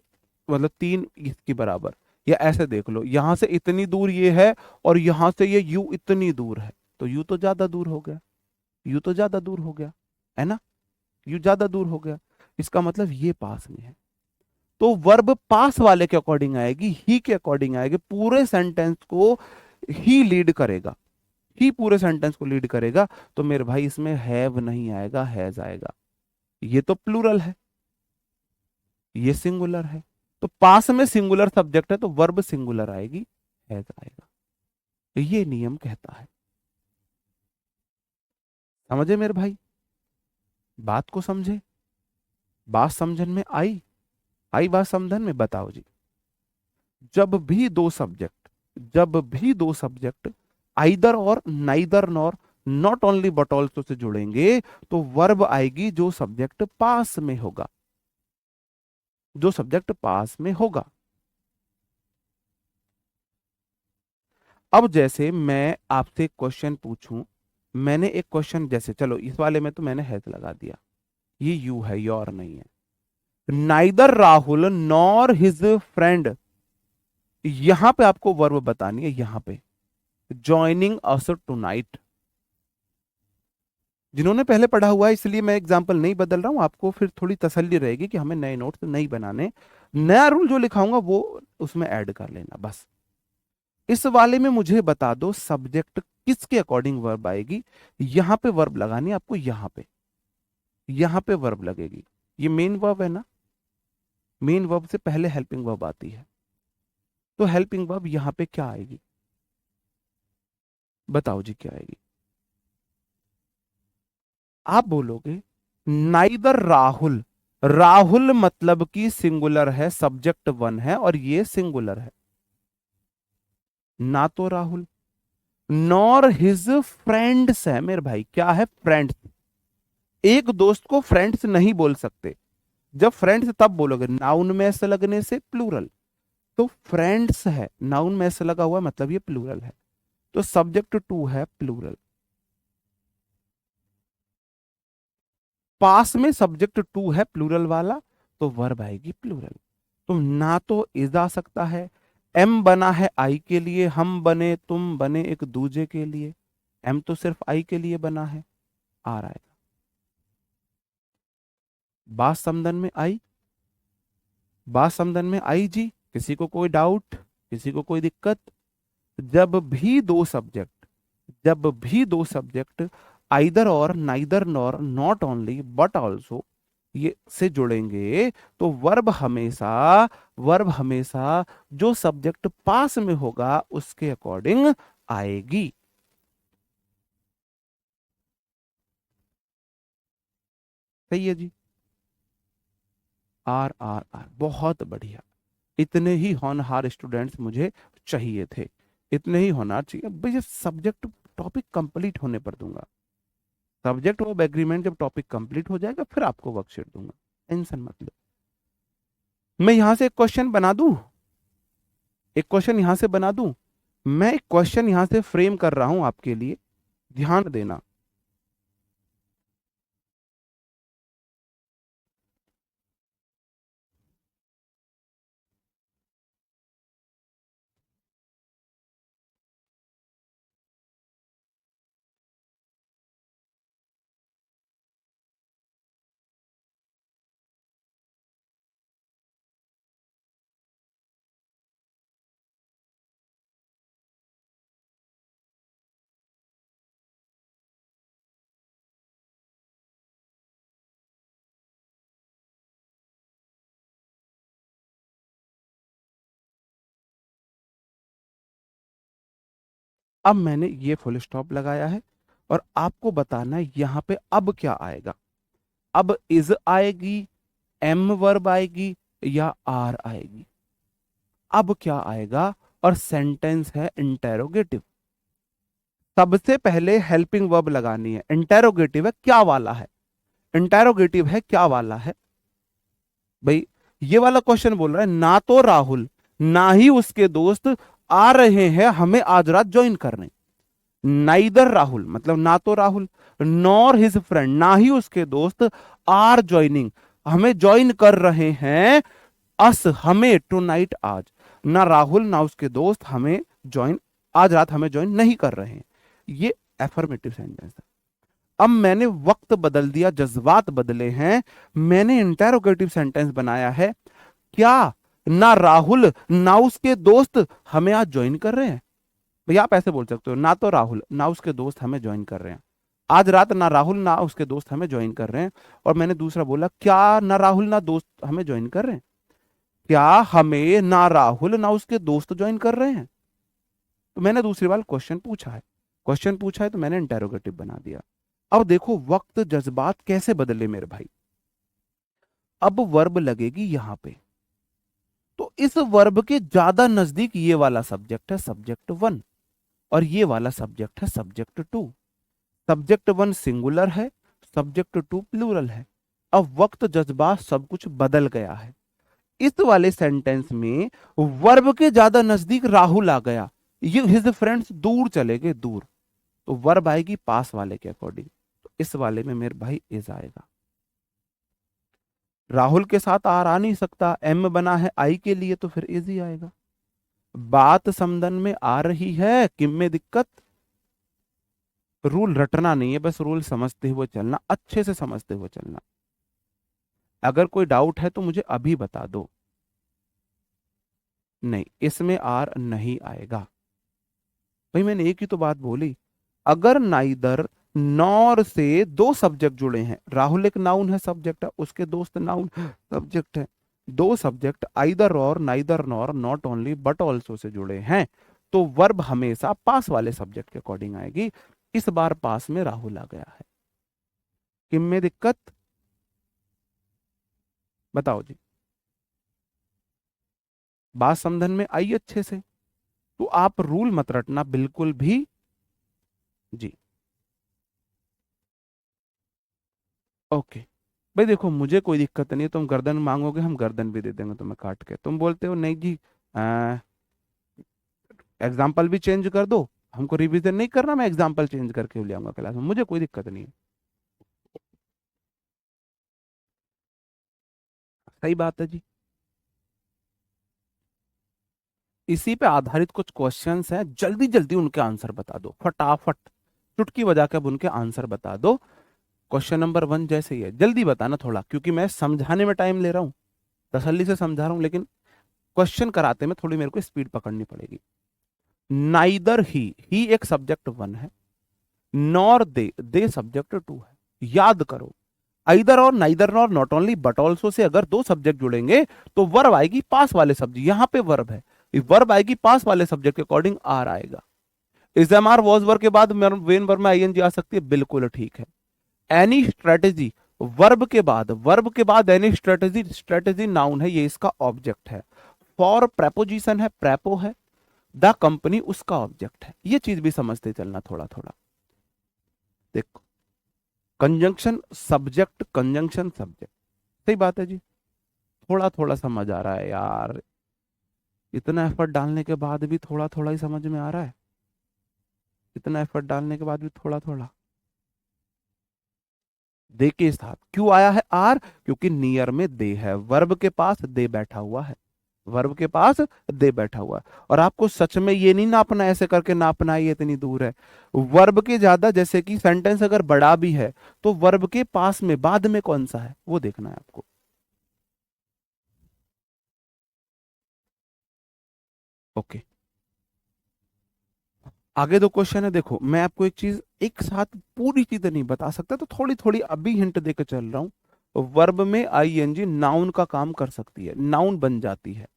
मतलब 3 इसकी बराबर, या ऐसे देख लो, यहां से इतनी दूर ये है, और यहां से ये यू इतनी दूर है, तो यू तो ज्यादा दूर हो गया, यू तो ज्यादा दूर हो गया, है ना? यू ज्यादा दूर हो गया, इसका मतलब ये पास में है। तो वर्ब पास वाले के अकॉर्डिंग आएगी, ही के अकॉर्डिंग आएगी, पूरे सेंटेंस को ही लीड करेगा, ही पूरे सेंटेंस को लीड करेगा, तो मेरे भाई इसमें हैव नहीं आएगा, हैज आएगा। ये तो प्लूरल है, ये सिंगुलर है, तो पास में सिंगुलर सब्जेक्ट है तो वर्ब सिंगुलर आएगी, हैज आएगा। ये नियम कहता है। समझे मेरे भाई? बात को समझे? बात समझन में आई? आई बात समझन में? बताओ जी। जब भी दो सब्जेक्ट आइदर और, neither nor, not only but also से जुड़ेंगे तो वर्ब आएगी जो सब्जेक्ट पास में होगा, जो सब्जेक्ट पास में होगा। अब जैसे मैं आपसे क्वेश्चन पूछूं, मैंने एक क्वेश्चन, जैसे चलो इस वाले में तो मैंने हैज लगा दिया, ये यू है, योर नहीं है। Neither Rahul nor his friend, यहां पे आपको वर्ब बतानी है, यहां पे ज्वाइनिंग अस टुनाइट। जिन्होंने पहले पढ़ा हुआ है इसलिए मैं एग्जांपल नहीं बदल रहा हूं, आपको फिर थोड़ी तसल्ली रहेगी कि हमें नए नोट्स नहीं बनाने। नया रूल जो लिखाऊंगा वो उसमें ऐड कर लेना बस। इस वाले में मुझे बता दो सब्जेक्ट किसके अकॉर्डिंग वर्ब आएगी। यहां पे वर्ब लगानी है आपको, यहां पे वर्ब लगेगी। ये मेन वर्ब है ना, मेन वर्ब से पहले हेल्पिंग वर्ब आती है, तो हेल्पिंग वर्ब यहां पे क्या आएगी? बताओ जी क्या आएगी? आप बोलोगे नाइदर राहुल, राहुल मतलब कि सिंगुलर है, सब्जेक्ट वन है और ये सिंगुलर है, ना तो राहुल, नॉर हिज फ्रेंड्स है। मेरे भाई क्या है? फ्रेंड्स। एक दोस्त को फ्रेंड्स नहीं बोल सकते, जब फ्रेंड्स तब बोलोगे नाउन में ऐसे लगने से प्लूरल, तो फ्रेंड्स है, नाउन में ऐसे लगा हुआ मतलब ये प्लूरल है, तो सब्जेक्ट टू है प्लूरल। पास में सब्जेक्ट टू है प्लूरल वाला, तो वर्ब आएगी प्लूरल। तो ना तो इज आ सकता है, एम बना है आई के लिए, हम बने, तुम बने एक दूजे के लिए, एम तो सिर्फ आई के लिए बना है, आ रहा है। बात समझन में आई? बात समझन में आई जी? किसी को कोई डाउट, किसी को कोई दिक्कत? जब भी दो सब्जेक्ट, जब भी दो सब्जेक्ट आइदर और, neither nor, not only but also ये से जुड़ेंगे तो वर्ब हमेशा जो सब्जेक्ट पास में होगा उसके अकॉर्डिंग आएगी। सही है जी? आर आर आर, बहुत बढ़िया। इतने ही होनहार स्टूडेंट्स मुझे चाहिए थे, इतने ही होना चाहिए भैया। सब्जेक्ट टॉपिक कंप्लीट होने पर दूंगा, सब्जेक्ट ऑफ एग्रीमेंट जब टॉपिक कंप्लीट हो जाएगा फिर आपको वर्कशीट दूंगा, टेंशन मत लो। मैं यहां से एक क्वेश्चन बना दूं, एक क्वेश्चन यहां से बना दूं। मैं एक क्वेश्चन यहां से फ्रेम कर रहा हूं आपके लिए, ध्यान देना। अब मैंने ये फुल स्टॉप लगाया है और आपको बताना है यहां पे अब क्या आएगा। अब इज आएगी, एम वर्ब आएगी या आर आएगी? अब क्या आएगा? और सेंटेंस है इंटेरोगेटिव। सबसे पहले हेल्पिंग वर्ब लगानी है, इंटेरोगेटिव है क्या वाला है, इंटेरोगेटिव है क्या वाला है भाई? ये वाला क्वेश्चन बोल रहा है ना तो राहुल ना ही उसके दोस्त आ रहे हैं हमें आज रात ज्वाइन करने। नाइदर राहुल मतलब ना तो राहुल, नॉर हिज फ्रेंड ना ही उसके दोस्त, आर ज्वाइनिंग हमें ज्वाइन कर रहे हैं, अस हमें टू नाइट आज, ना राहुल ना उसके दोस्त हमें ज्वाइन, आज रात हमें ज्वाइन नहीं कर रहे हैं। ये एफर्मेटिव सेंटेंस है। अब मैंने वक्त बदल दिया, जज्बात बदले हैं, मैंने इंटेरोगेटिव सेंटेंस बनाया है। क्या ना राहुल ना उसके दोस्त हमें आज ज्वाइन कर रहे हैं? भैया आप ऐसे बोल सकते हो, ना तो राहुल ना उसके दोस्त हमें ज्वाइन कर रहे हैं आज रात, ना राहुल ना उसके दोस्त हमें ज्वाइन कर रहे हैं। और मैंने दूसरा बोला, क्या ना राहुल ना दोस्त हमें ज्वाइन कर रहे हैं? क्या हमें ना राहुल ना उसके दोस्त ज्वाइन कर रहे हैं? तो मैंने दूसरी बार क्वेश्चन पूछा है, क्वेश्चन पूछा है तो मैंने इंटेरोगेटिव बना दिया। अब देखो वक्त जज्बात कैसे बदले मेरे भाई। अब वर्ब लगेगी यहां पे, तो इस वर्ब के ज्यादा नजदीक ये वाला सब्जेक्ट है सब्जेक्ट वन, और ये वाला सब्जेक्ट है subject two. Subject one singular है, सब्जेक्ट टू प्लूरल है। अब वक्त जज्बात सब कुछ बदल गया है। इस वाले सेंटेंस में वर्ब के ज्यादा नजदीक राहुल आ गया, ये हिज फ्रेंड्स दूर चले गए दूर, तो वर्ब आएगी पास वाले के अकॉर्डिंग। तो इस वाले में मेरे भाई इज आएगा। राहुल के साथ आर आ नहीं सकता, एम बना है आई के लिए, तो फिर इज ही आएगा। बात समदन में आ रही है, किम में दिक्कत। रूल रटना नहीं है, बस रूल समझते हुए चलना, अच्छे से समझते हुए चलना। अगर कोई डाउट है तो मुझे अभी बता दो। नहीं, इसमें आर नहीं आएगा। भाई मैंने एक ही तो बात बोली, अगर नाइदर नॉर से दो सब्जेक्ट जुड़े हैं, राहुल एक नाउन है सब्जेक्ट है, उसके दोस्त नाउन सब्जेक्ट है, दो सब्जेक्ट आइदर और neither nor not only but also से जुड़े हैं, तो वर्ब हमेशा पास वाले सब्जेक्ट के अकॉर्डिंग आएगी। इस बार पास में राहुल आ गया है, किम में दिक्कत बताओ जी। बात समझन में आई अच्छे से, तो आप रूल मत रटना बिल्कुल भी जी। ओके भाई देखो, मुझे कोई दिक्कत नहीं है, तुम गर्दन मांगोगे हम गर्दन भी दे देंगे तुम्हें काट के। तुम बोलते हो नहीं जी, एग्जाम्पल भी चेंज कर दो, हमको रिवीजन नहीं करना, मैं एग्जाम्पल चेंज करके ले आऊंगा क्लास में, मुझे कोई दिक्कत नहीं है। सही बात है जी। इसी पे आधारित कुछ क्वेश्चंस हैं, जल्दी जल्दी उनके आंसर बता दो फटाफट, चुटकी बजा के अब उनके आंसर बता दो। क्वेश्चन नंबर वन जैसे ही है, जल्दी बताना थोड़ा, क्योंकि मैं समझाने में टाइम ले रहा हूँ, तसल्ली से समझा रहा हूँ, लेकिन क्वेश्चन कराते में थोड़ी मेरे को स्पीड पकड़नी पड़ेगी। नाइदर ही एक सब्जेक्ट वन है, नॉर दे सब्जेक्ट टू है। याद करो, आइदर और नाइदर और नॉट ओनली बट ऑल्सो से अगर दो सब्जेक्ट जुड़ेंगे तो वर्ब आएगी पास वाले सब्जेक्ट, यहां पे वर्ब है, वर्ब आएगी पास वाले सब्जेक्ट के अकॉर्डिंग आर आएगा। Is am are was verb के बाद वेन वर्ब में आईएनजी आ सकती है, बिल्कुल ठीक है। एनी स्ट्रेटेजी, वर्ब के बाद एनी स्ट्रेटेजी, स्ट्रेटेजी नाउन है, ये इसका ऑब्जेक्ट है। फॉर प्रेपोजिशन है, प्रेपो है, द कंपनी उसका ऑब्जेक्ट है। ये चीज भी समझते चलना थोड़ा थोड़ा। देखो, कंजंक्शन सब्जेक्ट, कंजंक्शन सब्जेक्ट, सही बात है जी। थोड़ा थोड़ा समझ आ रहा है यार, इतना एफर्ट डालने के बाद भी थोड़ा थोड़ा ही समझ में आ रहा है, इतना एफर्ट डालने के बाद भी थोड़ा थोड़ा। दे के साथ क्यों आया है आर? क्योंकि नियर में दे है, वर्ब के पास दे बैठा हुआ है, वर्ब के पास दे बैठा हुआ है। और आपको सच में ये नहीं नापना, ऐसे करके नापना है ये इतनी दूर है। वर्ब के ज्यादा, जैसे कि सेंटेंस अगर बड़ा भी है तो वर्ब के पास में बाद में कौन सा है वो देखना है आपको। ओके, आगे दो क्वेश्चन है। देखो मैं आपको एक चीज एक साथ पूरी चीज नहीं बता सकता, तो थोड़ी थोड़ी अभी हिंट देकर चल रहा हूं। वर्ब में आईएनजी नाउन का काम कर सकती है, नाउन बन जाती है,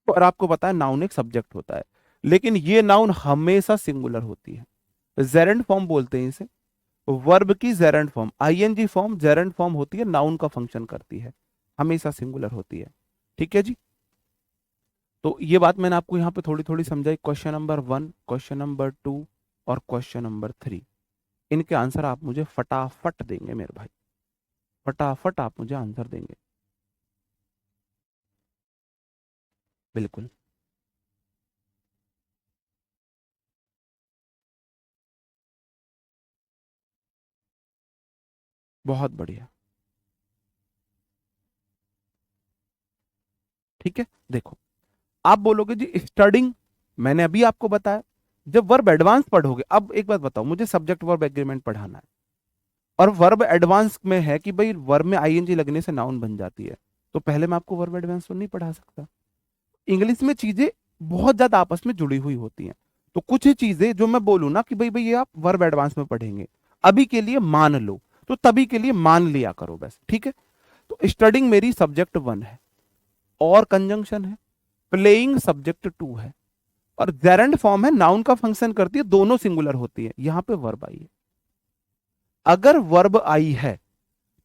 और आपको पता है नाउन एक सब्जेक्ट होता है, लेकिन ये नाउन हमेशा सिंगुलर होती है। जेरेंट फॉर्म बोलते हैं इसे, वर्ब की gerund form, ING form gerund form होती है, नाउन का फंक्शन करती है, हमेशा सिंगुलर होती है। ठीक है जी। तो ये बात मैंने आपको यहाँ पे थोड़ी थोड़ी समझाई। Question number one, question number two और क्वेश्चन नंबर थ्री, इनके आंसर आप मुझे फटाफट देंगे मेरे भाई, फटाफट आप मुझे आंसर देंगे। बिल्कुल, बहुत बढ़िया। ठीक है, देखो आप बोलोगे जी स्टडिंग, मैंने अभी आपको बताया, जब वर्ब एडवांस पढ़ोगे, अब एक बात बताओ, मुझे सब्जेक्ट वर्ब एग्रीमेंट पढ़ाना है, और वर्ब एडवांस में है कि भाई वर्ब में आईएनजी लगने से नाउन बन जाती है, तो पहले मैं आपको वर्ब एडवांस तो नहीं पढ़ा सकता। इंग्लिश में चीजें बहुत ज्यादा आपस में जुड़ी हुई होती हैं, तो कुछ चीजें जो मैं बोलूं ना कि भाई भाई ये आप वर्ब एडवांस में पढ़ेंगे, अभी के लिए मान लो, तो तभी के लिए मान लिया करो बस, ठीक है। तो स्टडिंग मेरी सब्जेक्ट वन है, और कंजंक्शन है, प्लेइंग सब्जेक्ट टू है, और जेरेंड फॉर्म है, नाउन का फंक्शन करती है, दोनों सिंगुलर होती है, यहां पे वर्ब आई है। अगर वर्ब आई है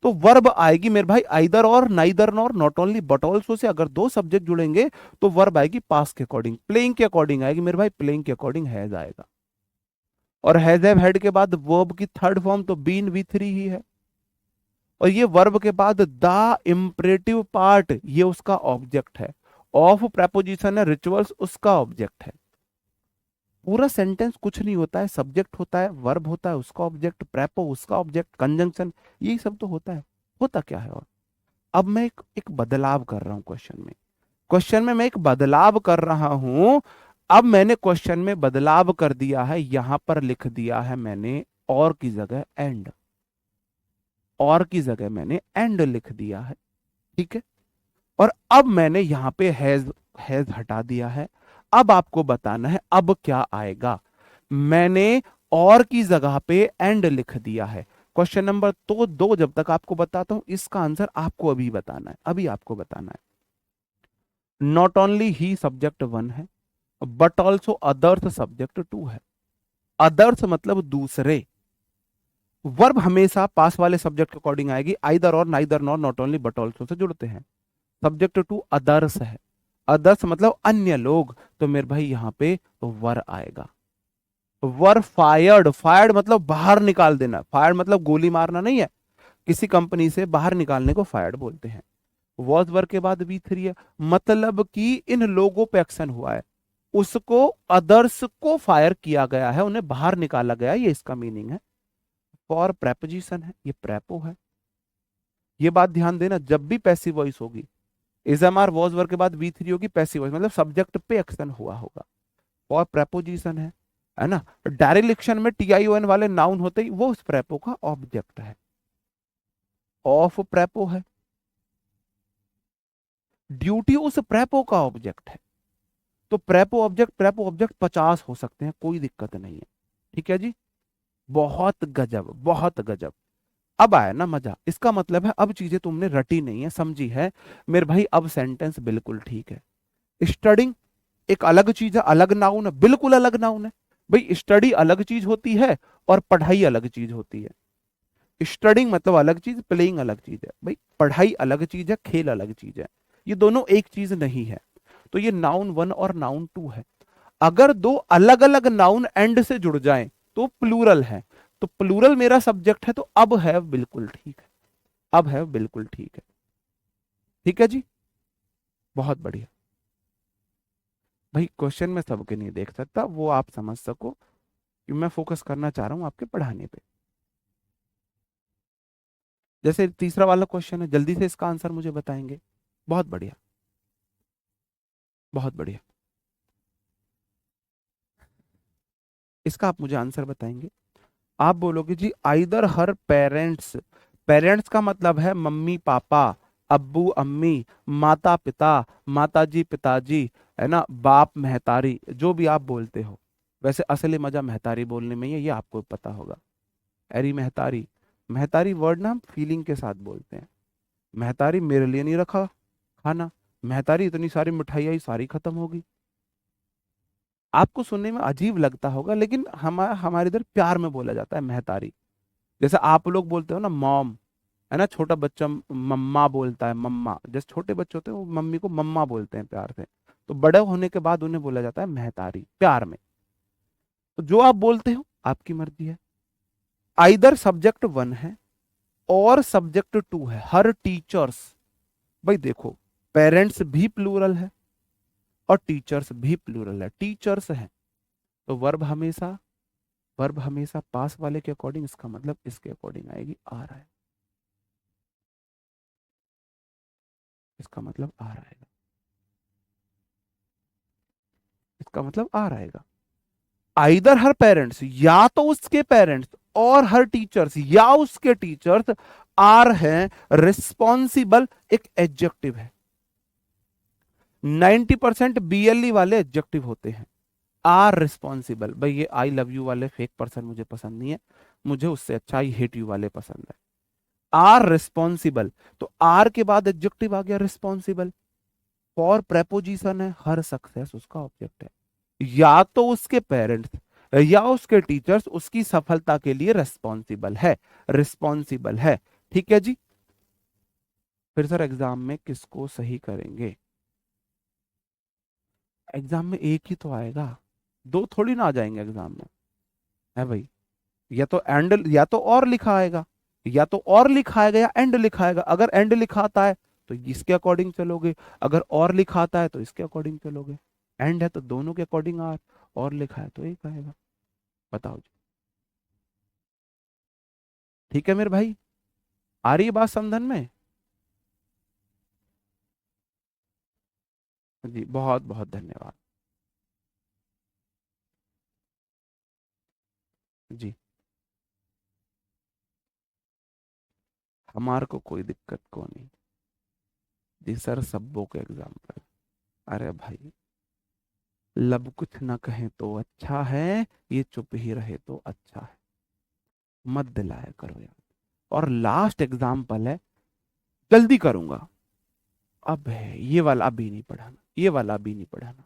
तो वर्ब आएगी मेरे भाई आइदर और, neither nor, not only but also से। अगर दो सब्जेक्ट जुड़ेंगे तो वर्ब आएगी पास्ट के अकॉर्डिंग, प्लेइंग के अकॉर्डिंग आएगी मेरे भाई, प्लेइंग के अकॉर्डिंग हैज आएगा। और हैज हैव हैड के बाद वर्ब की थर्ड फॉर्म तो बीन वी थ्री ही है। और ये वर्ब के बाद द इंपरेटिव पार्ट ये उसका ऑब्जेक्ट है, ऑफ प्रेपोजिशन है, रिचुअल्स उसका ऑब्जेक्ट है। पूरा सेंटेंस कुछ नहीं होता है, सब्जेक्ट होता है, वर्ब होता है उसका ऑब्जेक्ट, प्रेपो उसका ऑब्जेक्ट, कंजंक्शन, यही सब तो होता है। होता क्या है? और अब मैं एक बदलाव कर रहा हूं क्वेश्चन में, क्वेश्चन में मैं एक बदलाव कर रहा हूं। अब मैंने क्वेश्चन में बदलाव कर दिया है, यहां पर लिख दिया है मैंने और की जगह एंड, और की जगह मैंने एंड लिख दिया है, ठीक है। और अब मैंने यहां पे हैज हटा दिया है। अब आपको बताना है अब क्या आएगा। मैंने और की जगह पे एंड लिख दिया है। क्वेश्चन नंबर तो दो जब तक आपको बताता हूं, इसका आंसर आपको अभी बताना है, अभी आपको बताना है। Not only he subject one है, but also others subject two है। अदर्स मतलब दूसरे। वर्ब हमेशा पास वाले सब्जेक्ट के अकॉर्डिंग आएगी, आइदर और, neither nor, not only but also से जुड़ते हैं। सब्जेक्ट टू अदर्स है, अदर्स मतलब अन्य लोग, तो मेरे भाई यहां पे वर आएगा। वर फायर्ड, फायर्ड मतलब बाहर निकाल देना, फायर्ड मतलब गोली मारना नहीं है, किसी कंपनी से बाहर निकालने को फायर्ड बोलते हैं। वॉज वर के बाद वी थ्री है, मतलब कि इन लोगों पे एक्शन हुआ है, उसको अदर्स को फायर किया गया है, उन्हें बाहर निकाला गया है, ये इसका मीनिंग है। फॉर प्रेपोजिशन है, ये प्रेपो है। ये बात ध्यान देना, जब भी पैसिव वॉइस होगी, is am are was were के बाद वी थ्री होगी, पैसिव वॉइस मतलब सब्जेक्ट पे एक्शन हुआ होगा। फॉर प्रेपोजिशन है ना। डायरेक्शन में टी आई ओ एन वाले नाउन होते ही वो उस प्रेपो का ऑब्जेक्ट है। ऑफ प्रेपो है, ड्यूटी उस प्रेपो का ऑब्जेक्ट है। तो प्रेपो ऑब्जेक्ट 50 हो सकते हैं, कोई दिक्कत नहीं है, ठीक है जी। बहुत गजब, बहुत गजब। अब आया ना मजा, इसका मतलब है अब चीजें तुमने रटी नहीं है, समझी है मेरे भाई, अब सेंटेंस बिल्कुल ठीक है। स्टडिंग एक अलग चीज है, अलग नाउन है, बिल्कुल अलग नाउन है। भाई स्टडी अलग चीज होती है और पढ़ाई अलग चीज होती है। स्टडिंग मतलब अलग चीज, प्लेइंग अलग चीज है। भाई पढ़ाई अलग चीज है, खेल अलग चीज है, ये दोनों एक चीज नहीं है। तो ये नाउन वन और नाउन टू है। अगर दो अलग अलग नाउन एंड से जुड़ जाएं तो प्लूरल है, तो प्लूरल मेरा सब्जेक्ट है, तो अब है बिल्कुल ठीक है, अब है बिल्कुल ठीक है, ठीक है जी। बहुत बढ़िया। भाई क्वेश्चन में सबके नहीं देख सकता, वो आप समझ सको कि मैं फोकस करना चाह रहा हूं आपके पढ़ाने पे। जैसे तीसरा वाला क्वेश्चन है, जल्दी से इसका आंसर मुझे बताएंगे। बहुत बढ़िया, बहुत बढ़िया। इसका आप मुझे आंसर बताएंगे। आप बोलोगे जी आइदर हर पेरेंट्स, पेरेंट्स का मतलब है मम्मी पापा, अब्बू अम्मी, माता पिता, माताजी पिताजी, है ना, बाप महतारी, जो भी आप बोलते हो। वैसे असली मजा महतारी बोलने में ही है, ये आपको पता होगा। अरे महतारी, महतारी वर्ड ना हम फीलिंग के साथ बोलते हैं। महतारी मेरे लिए नहीं रखा खाना, महतारी इतनी सारी मिठाई आई सारी खत्म होगी। आपको सुनने में अजीब लगता होगा, लेकिन हमारे इधर प्यार में बोला जाता है महतारी। जैसे आप लोग बोलते हो ना मॉम, है ना, छोटा बच्चा मम्मा बोलता है, मम्मा। जैसे छोटे बच्चे होते हैं वो मम्मी को मम्मा बोलते हैं प्यार से, तो बड़े होने के बाद उन्हें बोला जाता है महतारी प्यार में। तो जो आप बोलते हो आपकी मर्जी है। आइदर सब्जेक्ट वन है और सब्जेक्ट टू है, हर टीचर्स। भाई देखो, पेरेंट्स भी प्लूरल है और टीचर्स भी प्लूरल है, टीचर्स है, तो वर्ब हमेशा पास वाले के अकॉर्डिंग, इसका मतलब इसके अकॉर्डिंग आएगी, आ रहा है, इसका मतलब आ रहा है, इसका मतलब आ रहेगा। आइदर हर पेरेंट्स, या तो उसके पेरेंट्स, और हर टीचर्स या उसके टीचर्स, आर है रिस्पॉन्सिबल, एक एडजेक्टिव है। 90% बीएलई वाले एडजेक्टिव होते हैं, आर रिस्पॉन्सिबल, भाई ये आई लव यू वाले फेक पर्सन मुझे पसंद नहीं है, मुझे उससे अच्छा आई हेट यू वाले पसंद है। आर रिस्पॉन्सिबल, तो आर के बाद एडजेक्टिव आ गया रिस्पॉन्सिबल। फॉर प्रेपोजिशन है, हर सक्सेस उसका ऑब्जेक्ट है। या तो उसके पेरेंट्स या उसके टीचर्स उसकी सफलता के लिए रिस्पॉन्सिबल है, रिस्पॉन्सिबल है। ठीक है जी। फिर सर एग्जाम में किसको सही करेंगे? एग्जाम में एक ही तो आएगा, दो थोड़ी ना आ जाएंगे एग्जाम में, है भाई। या तो एंड, या तो और लिखा आएगा, या तो और लिखा आएगा या एंड लिखा आएगा। अगर एंड लिखा आता है तो इसके अकॉर्डिंग चलोगे, अगर और लिखा आता है तो इसके अकॉर्डिंग चलोगे। एंड है तो दोनों के अकॉर्डिंग आर, और लिखा है तो एक आएगा। बताओ जी। ठीक है मेरे भाई, आ रही है बात समझन में? जी बहुत बहुत धन्यवाद। जी, हमारे को कोई दिक्कत को नहीं। जी सर, सब्बों के एग्जाम्पल। अरे भाई, लब कुछ ना कहे तो अच्छा है, ये चुप ही रहे तो अच्छा है, मत दिलाया करो यार। और लास्ट एग्जाम्पल है, जल्दी करूंगा। अब है ये वाला, अभी नहीं पढ़ाना, ये वाला अभी नहीं पढ़ाना,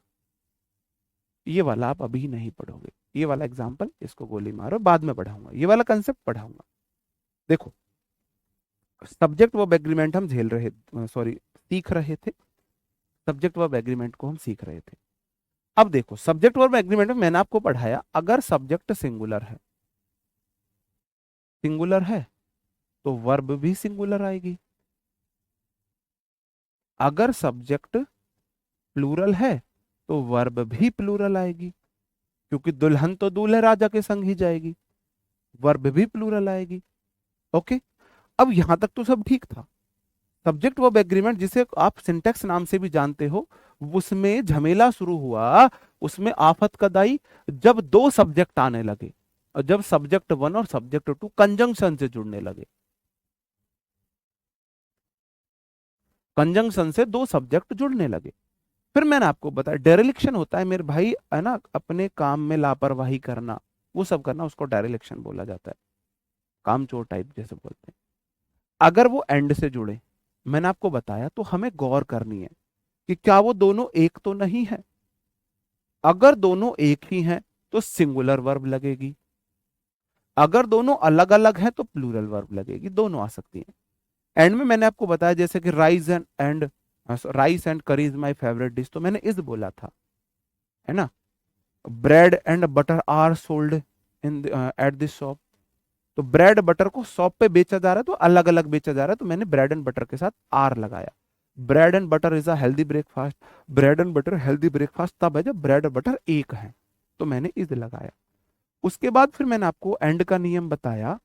ये वाला आप अभी नहीं पढ़ोगे। ये वाला एग्जाम्पल, इसको गोली मारो, बाद में पढ़ाऊंगा, ये वाला कंसेप्ट पढ़ाऊंगा। देखो, सब्जेक्ट वर्ब एग्रीमेंट हम झेल रहे, सॉरी, सीख रहे थे। सब्जेक्ट वर्ब एग्रीमेंट को हम सीख रहे थे। अब देखो, सब्जेक्ट वर्ब एग्रीमेंट में मैंने आपको पढ़ाया, अगर सब्जेक्ट सिंगुलर है, सिंगुलर है तो वर्ब भी सिंगुलर आएगी। अगर सब्जेक्ट प्लूरल है तो वर्ब भी प्लूरल आएगी, क्योंकि दुल्हन तो दूल्हे राजा के संग ही जाएगी, वर्ब भी प्लूरल आएगी। ओके, अब यहां तक तो सब ठीक था। सब्जेक्ट वर्ब एग्रीमेंट, जिसे आप सिंटेक्स नाम से भी जानते हो, उसमें झमेला शुरू हुआ, उसमें आफत कद आई जब दो सब्जेक्ट आने लगे, और जब सब्जेक्ट वन और सब्जेक्ट टू कंजंक्शन से जुड़ने लगे। कंजंक्शन से दो सब्जेक्ट जुड़ने लगे। फिर मैंने आपको बताया डेरिलेक्शन होता है मेरे भाई, है ना, अपने काम में लापरवाही करना, वो सब करना, उसको डेरिलेक्शन बोला जाता है, कामचोर टाइप जैसे बोलते हैं। अगर वो एंड से जुड़े, मैंने आपको बताया, तो हमें गौर करनी है कि क्या वो दोनों एक तो नहीं है। अगर दोनों एक ही हैं तो सिंगुलर वर्ब लगेगी, अगर दोनों अलग अलग हैं तो प्लूरल वर्ब लगेगी, दोनों आ सकती हैं। एंड में मैंने आपको बताया, जैसे कि rice and curry is my favourite dish, तो मैंने इज बोला था, है ना। Bread and butter are sold in at this shop, तो ब्रेड बटर को शॉप पे बेचा जा रहा है, तो अलग अलग बेचा जा रहा है, तो मैंने ब्रेड एंड बटर के साथ आर लगाया। Bread and butter is a healthy breakfast, bread and butter healthy breakfast तब है जब ब्रेड और बटर एक है, तो मैंने इज लगाया। उसके बाद फिर मैंने आपको एंड का नियम बताया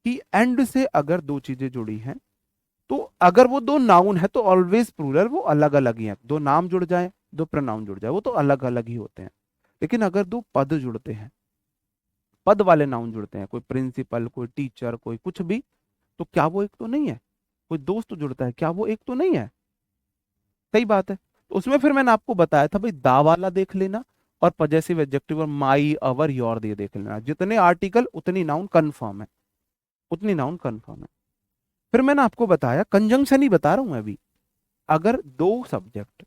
कि एंड से अगर दो चीजें जुड़ी हैं, तो अगर वो दो नाउन है तो ऑलवेज प्लूरल, वो अलग अलग ही हैं। दो नाम जुड़ जाए, दो प्रोनाउन जुड़ जाए, वो तो अलग अलग ही होते हैं। लेकिन अगर दो पद जुड़ते हैं, पद वाले नाउन जुड़ते हैं, कोई प्रिंसिपल, कोई टीचर, कोई कुछ भी, तो क्या वो एक तो नहीं है? कोई दोस्त जुड़ता है, क्या वो एक तो नहीं है? सही बात है। तो उसमें फिर मैंने आपको बताया था भाई, दा वाला देख लेना, और पजेसिव एडजेक्टिव और माई, अवर, योर दे देख लेना। जितने आर्टिकल उतनी नाउन कंफर्म है, उतनी नाउन कंफर्म है। फिर मैंने आपको बताया, कंजंक्शन ही बता रहा हूं मैं अभी, अगर दो सब्जेक्ट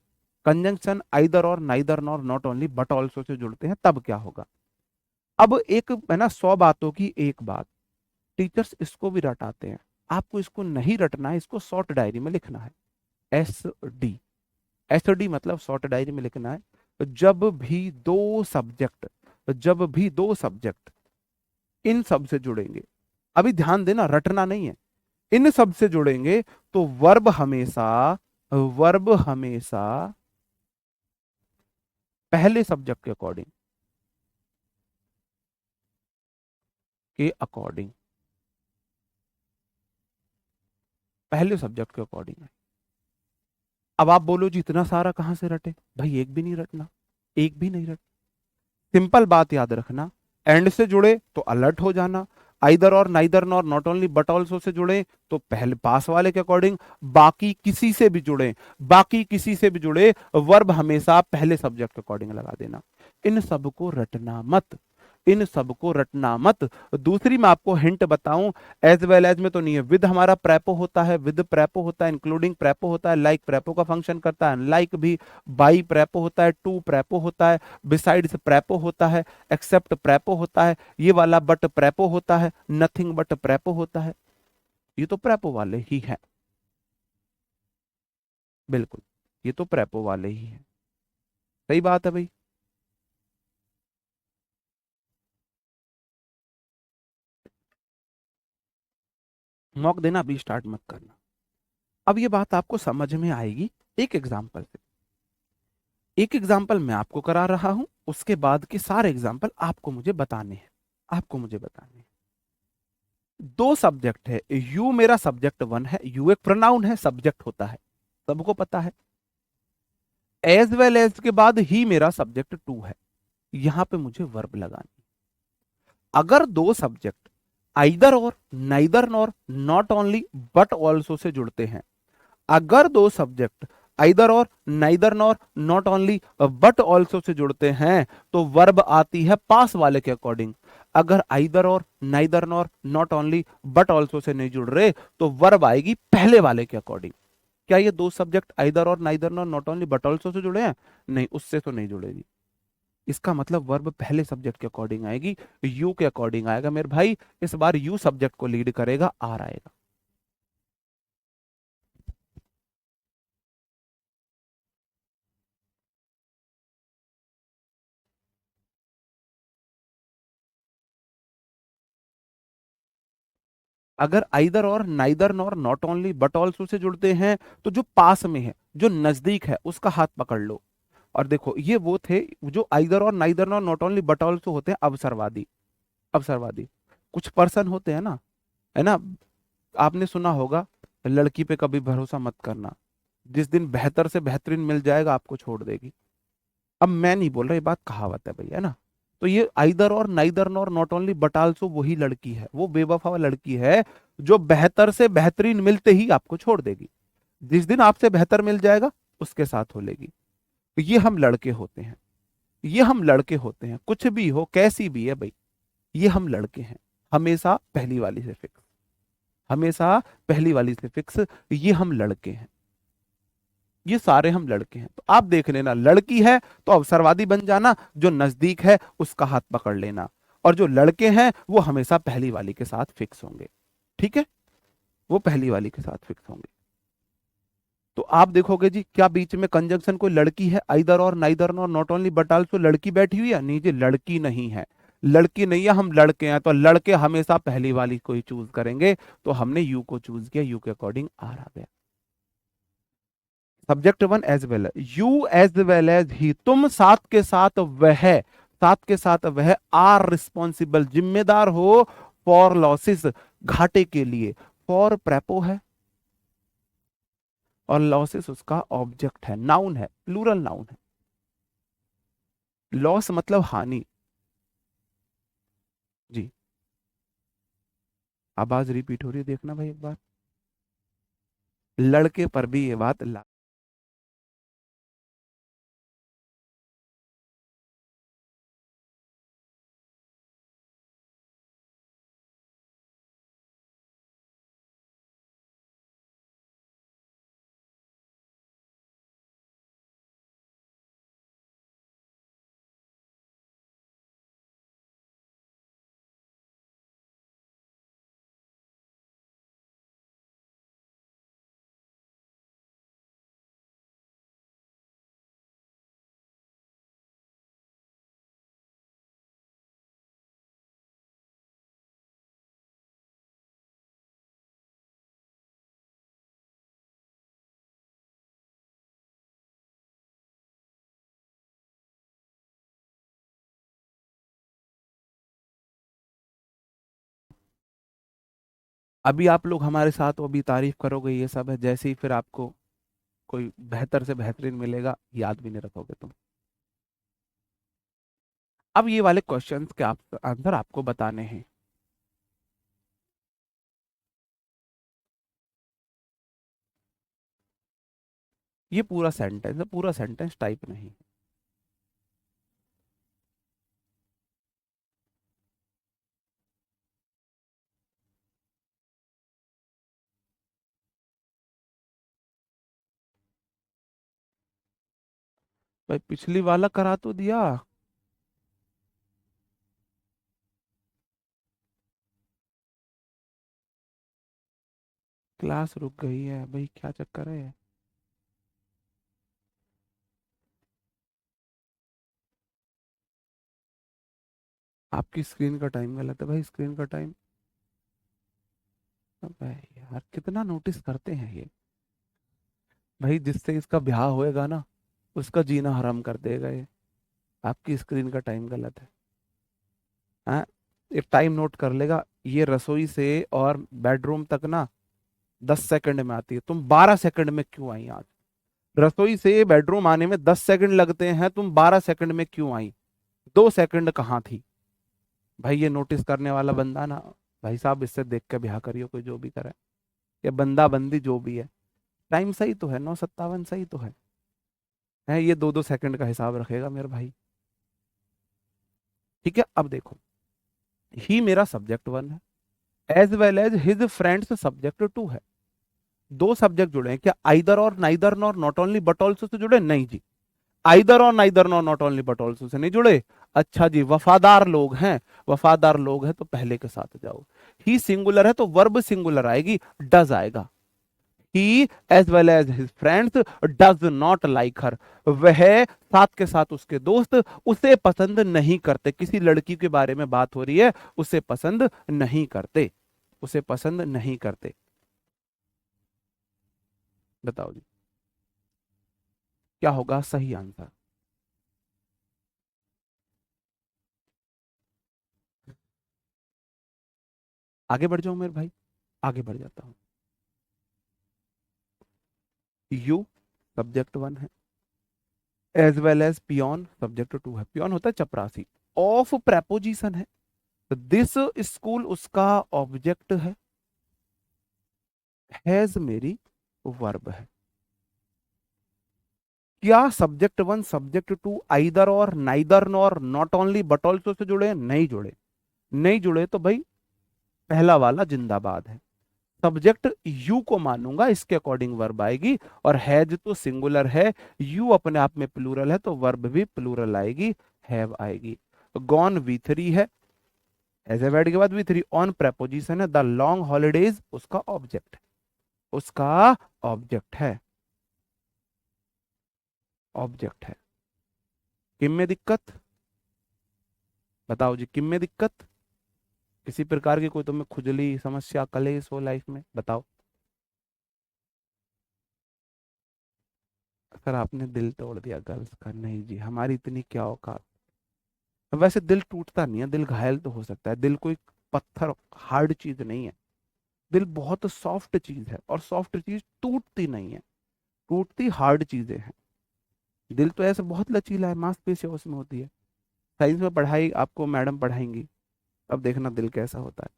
कंजंक्शन आइदर और, neither nor, not only but also से जुड़ते हैं, तब क्या होगा। अब एक है ना, 100 बातों की एक बात, टीचर्स इसको भी रटाते हैं, आपको इसको नहीं रटना है, इसको शॉर्ट डायरी में लिखना है। एस डी, एस डी मतलब शॉर्ट डायरी में लिखना है। जब भी दो सब्जेक्ट, जब भी दो सब्जेक्ट इन सब से जुड़ेंगे, अभी ध्यान देना, रटना नहीं है, इन सब से जुड़ेंगे, तो वर्ब हमेशा, वर्ब हमेशा पहले सब्जेक्ट के अकॉर्डिंग, के अकॉर्डिंग, पहले सब्जेक्ट के अकॉर्डिंग है। अब आप बोलो जी इतना सारा कहां से रटे? भाई एक भी नहीं रटना, एक भी नहीं रट। सिंपल बात याद रखना, एंड से जुड़े तो अलर्ट हो जाना, आइदर और, neither nor, not only but also से जुड़े तो पहले पास वाले के अकॉर्डिंग, बाकी किसी से भी जुड़े, बाकी किसी से भी जुड़े, वर्ब हमेशा पहले सब्जेक्ट के अकॉर्डिंग लगा देना। इन सबको रटना मत, इन सबको रटना मत। दूसरी मैं आपको हिंट बताऊं, एज वेल एज में तो नहीं है, विद हमारा प्रेपो होता है, विद प्रेपो होता है, इंक्लूडिंग प्रेपो होता है, लाइक प्रेपो का फंक्शन करता है, लाइक भी, बाई प्रेपो होता है, टू प्रेपो होता है, बिसाइड्स प्रेपो होता है, एक्सेप्ट प्रेपो होता है, ये वाला बट प्रेपो होता है, नथिंग बट प्रेपो होता है। ये तो प्रेपो वाले ही है, बिल्कुल, ये तो प्रेपो वाले ही है। सही बात है भाई। मॉक देना अभी स्टार्ट मत करना। अब ये बात आपको समझ में आएगी एक एग्जाम्पल से। एक एग्जाम्पल मैं आपको करा रहा हूं, उसके बाद के सारे एग्जाम्पल आपको मुझे बताने हैं, आपको मुझे बताने हैं। दो सब्जेक्ट है, यू मेरा सब्जेक्ट वन है, यू एक प्रोनाउन है, सब्जेक्ट होता है, सबको पता है। एज वेल एज के बाद ही मेरा सब्जेक्ट टू है, यहां पे मुझे वर्ब लगानी। अगर दो सब्जेक्ट आइदर और, neither nor, not only but also से जुड़ते हैं, अगर दो सब्जेक्ट आइदर और, neither nor, not only but also से जुड़ते हैं तो वर्ब आती है पास वाले के अकॉर्डिंग। अगर आइदर और, neither nor, not only but also से नहीं जुड़ रहे तो वर्ब आएगी पहले वाले के अकॉर्डिंग। क्या ये दो सब्जेक्ट आइदर और, neither nor, not only but also से जुड़े हैं? नहीं, उससे तो नहीं जुड़ेगी। इसका मतलब वर्ब पहले सब्जेक्ट के अकॉर्डिंग आएगी, यू के अकॉर्डिंग आएगा मेरे भाई। इस बार यू सब्जेक्ट को लीड करेगा, आर आएगा। अगर आइदर और, neither nor, not only but also से जुड़ते हैं तो जो पास में है, जो नजदीक है, उसका हाथ पकड़ लो। और देखो, ये वो थे जो आइदर और, neither nor, not only but also होते हैं अवसरवादी। अवसरवादी कुछ पर्सन होते हैं ना, है ना। आपने सुना होगा, लड़की पे कभी भरोसा मत करना, जिस दिन बेहतर से बेहतरीन मिल जाएगा आपको छोड़ देगी। अब मैं नहीं बोल रहा, ये बात कहावत है भैया, है ना। तो ये आइदर और, neither nor, not only but also वही लड़की है, वो बेवफा लड़की है जो बेहतर से बेहतरीन मिलते ही आपको छोड़ देगी। जिस दिन आपसे बेहतर मिल जाएगा उसके साथ हो लेगी। ये हम लड़के होते हैं, ये हम लड़के होते हैं, कुछ भी हो कैसी भी है भाई, ये हम लड़के हैं। हमेशा पहली वाली से फिक्स, हमेशा पहली वाली से फिक्स। ये हम लड़के हैं, ये सारे हम लड़के हैं। तो आप देख लेना, लड़की है तो अवसरवादी बन जाना, जो नजदीक है उसका हाथ पकड़ लेना, और जो लड़के हैं वो हमेशा पहली वाली के साथ फिक्स होंगे। ठीक है, वो पहली वाली के साथ फिक्स होंगे। तो आप देखोगे जी, क्या बीच में कंजंक्शन कोई लड़की है, आइदर और, neither nor, not only but also लड़की बैठी हुई है? नहीं जी, लड़की नहीं है, लड़की नहीं है, हम लड़के हैं। तो लड़के हमेशा पहली वाली को ही चूज करेंगे, तो हमने यू को चूज किया, यू के अकॉर्डिंग आर आ गया। Subject one as well, you as well as he, तुम साथ के साथ वह, साथ के साथ वह, आर रिस्पॉन्सिबल जिम्मेदार हो, फॉर लॉसेस घाटे के लिए। फॉर प्रेपो है और लॉसेस उसका ऑब्जेक्ट है, नाउन है, प्लूरल नाउन है। लॉस मतलब हानि। जी, आवाज रिपीट हो रही है, देखना भाई एक बार। लड़के पर भी ये बात अभी आप लोग हमारे साथ अभी तारीफ करोगे, ये सब है, जैसे ही फिर आपको कोई बेहतर से बेहतरीन मिलेगा, याद भी नहीं रखोगे तुम। अब ये वाले क्वेश्चंस के आप आंसर आपको बताने हैं। ये पूरा सेंटेंस है, पूरा सेंटेंस टाइप नहीं। भाई पिछली वाला करा तो दिया। क्लास रुक गई है भाई, क्या चक्कर है। आपकी स्क्रीन का टाइम गलत है भाई, स्क्रीन का टाइम। अबे यार कितना नोटिस करते हैं ये। भाई जिससे इसका ब्याह होएगा ना, उसका जीना हराम कर देगा ये। आपकी स्क्रीन का टाइम गलत है। हाँ, एक टाइम नोट कर लेगा। ये रसोई से और बेडरूम तक ना 10 सेकंड में आती है, तुम 12 सेकंड में क्यों आई आज। रसोई से बेडरूम आने में 10 सेकंड लगते हैं, तुम 12 सेकंड में क्यों आई। 2 सेकंड कहाँ थी। भाई ये नोटिस करने वाला बंदा ना, भाई साहब इससे देख के ब्याह करियो, कोई जो भी करे। ये बंदा बंदी जो भी है। टाइम सही तो है, 9:57 सही तो है ये 2-2 सेकंड का हिसाब रखेगा मेरे भाई। ठीक है, अब देखो, ही मेरा सब्जेक्ट 1 है, as well as his friends subject 2 है। दो सब्जेक्ट जुड़े हैं क्या, आइदर और neither nor not only but also से जुड़े, नहीं जी। आइदर और neither nor not only but also से नहीं जुड़े। अच्छा जी, वफादार लोग हैं, वफादार लोग हैं तो पहले के साथ जाओ। ही सिंगुलर है तो वर्ब सिंगुलर आएगी, डज आएगा। He as well as his friends does not like her, वह साथ के साथ उसके दोस्त उसे पसंद नहीं करते। किसी लड़की के बारे में बात हो रही है, उसे पसंद नहीं करते, उसे पसंद नहीं करते। बताओ जी, क्या होगा सही आंसर। आगे बढ़ जाऊं मेरे भाई, आगे बढ़ जाता हूं। यू सब्जेक्ट 1 है, as well as peon subject 2 है। पियोन होता है चपरासी। ऑफ प्रेपोजिशन है, तो दिस स्कूल उसका ऑब्जेक्ट है। हैज मेरी वर्ब है। क्या सब्जेक्ट 1 सब्जेक्ट 2 आइदर और neither nor not only but also से जुड़े, नहीं जुड़े। नहीं जुड़े तो भाई पहला वाला जिंदाबाद है। सब्जेक्ट यू को मानूंगा, इसके अकॉर्डिंग वर्ब आएगी। और हैज तो सिंगुलर है, यू अपने आप में प्लूरल है तो वर्ब भी प्लूरल आएगी, हैव आएगी। गॉन V3 है, एज ए वर्ड के बाद V3 ऑन प्रेपोजिशन है। द लॉन्ग हॉलीडेज उसका ऑब्जेक्ट है, उसका ऑब्जेक्ट है, ऑब्जेक्ट है। किम में दिक्कत, बताओ जी, किम में दिक्कत। किसी प्रकार की कोई तुम्हें खुजली समस्या कलेश हो लाइफ में, बताओ। सर आपने दिल तोड़ दिया गर्ल्स का, नहीं जी हमारी इतनी क्या औकात। वैसे दिल टूटता नहीं है, दिल घायल तो हो सकता है। दिल कोई पत्थर हार्ड चीज नहीं है, दिल बहुत सॉफ्ट चीज है, और सॉफ्ट चीज टूटती नहीं है, टूटती हार्ड चीजें हैं। दिल तो ऐसे बहुत लचीला है, मांसपेशियां उसमें होती है। साइंस में पढ़ाई आपको मैडम पढ़ाएंगी, अब देखना दिल कैसा होता है।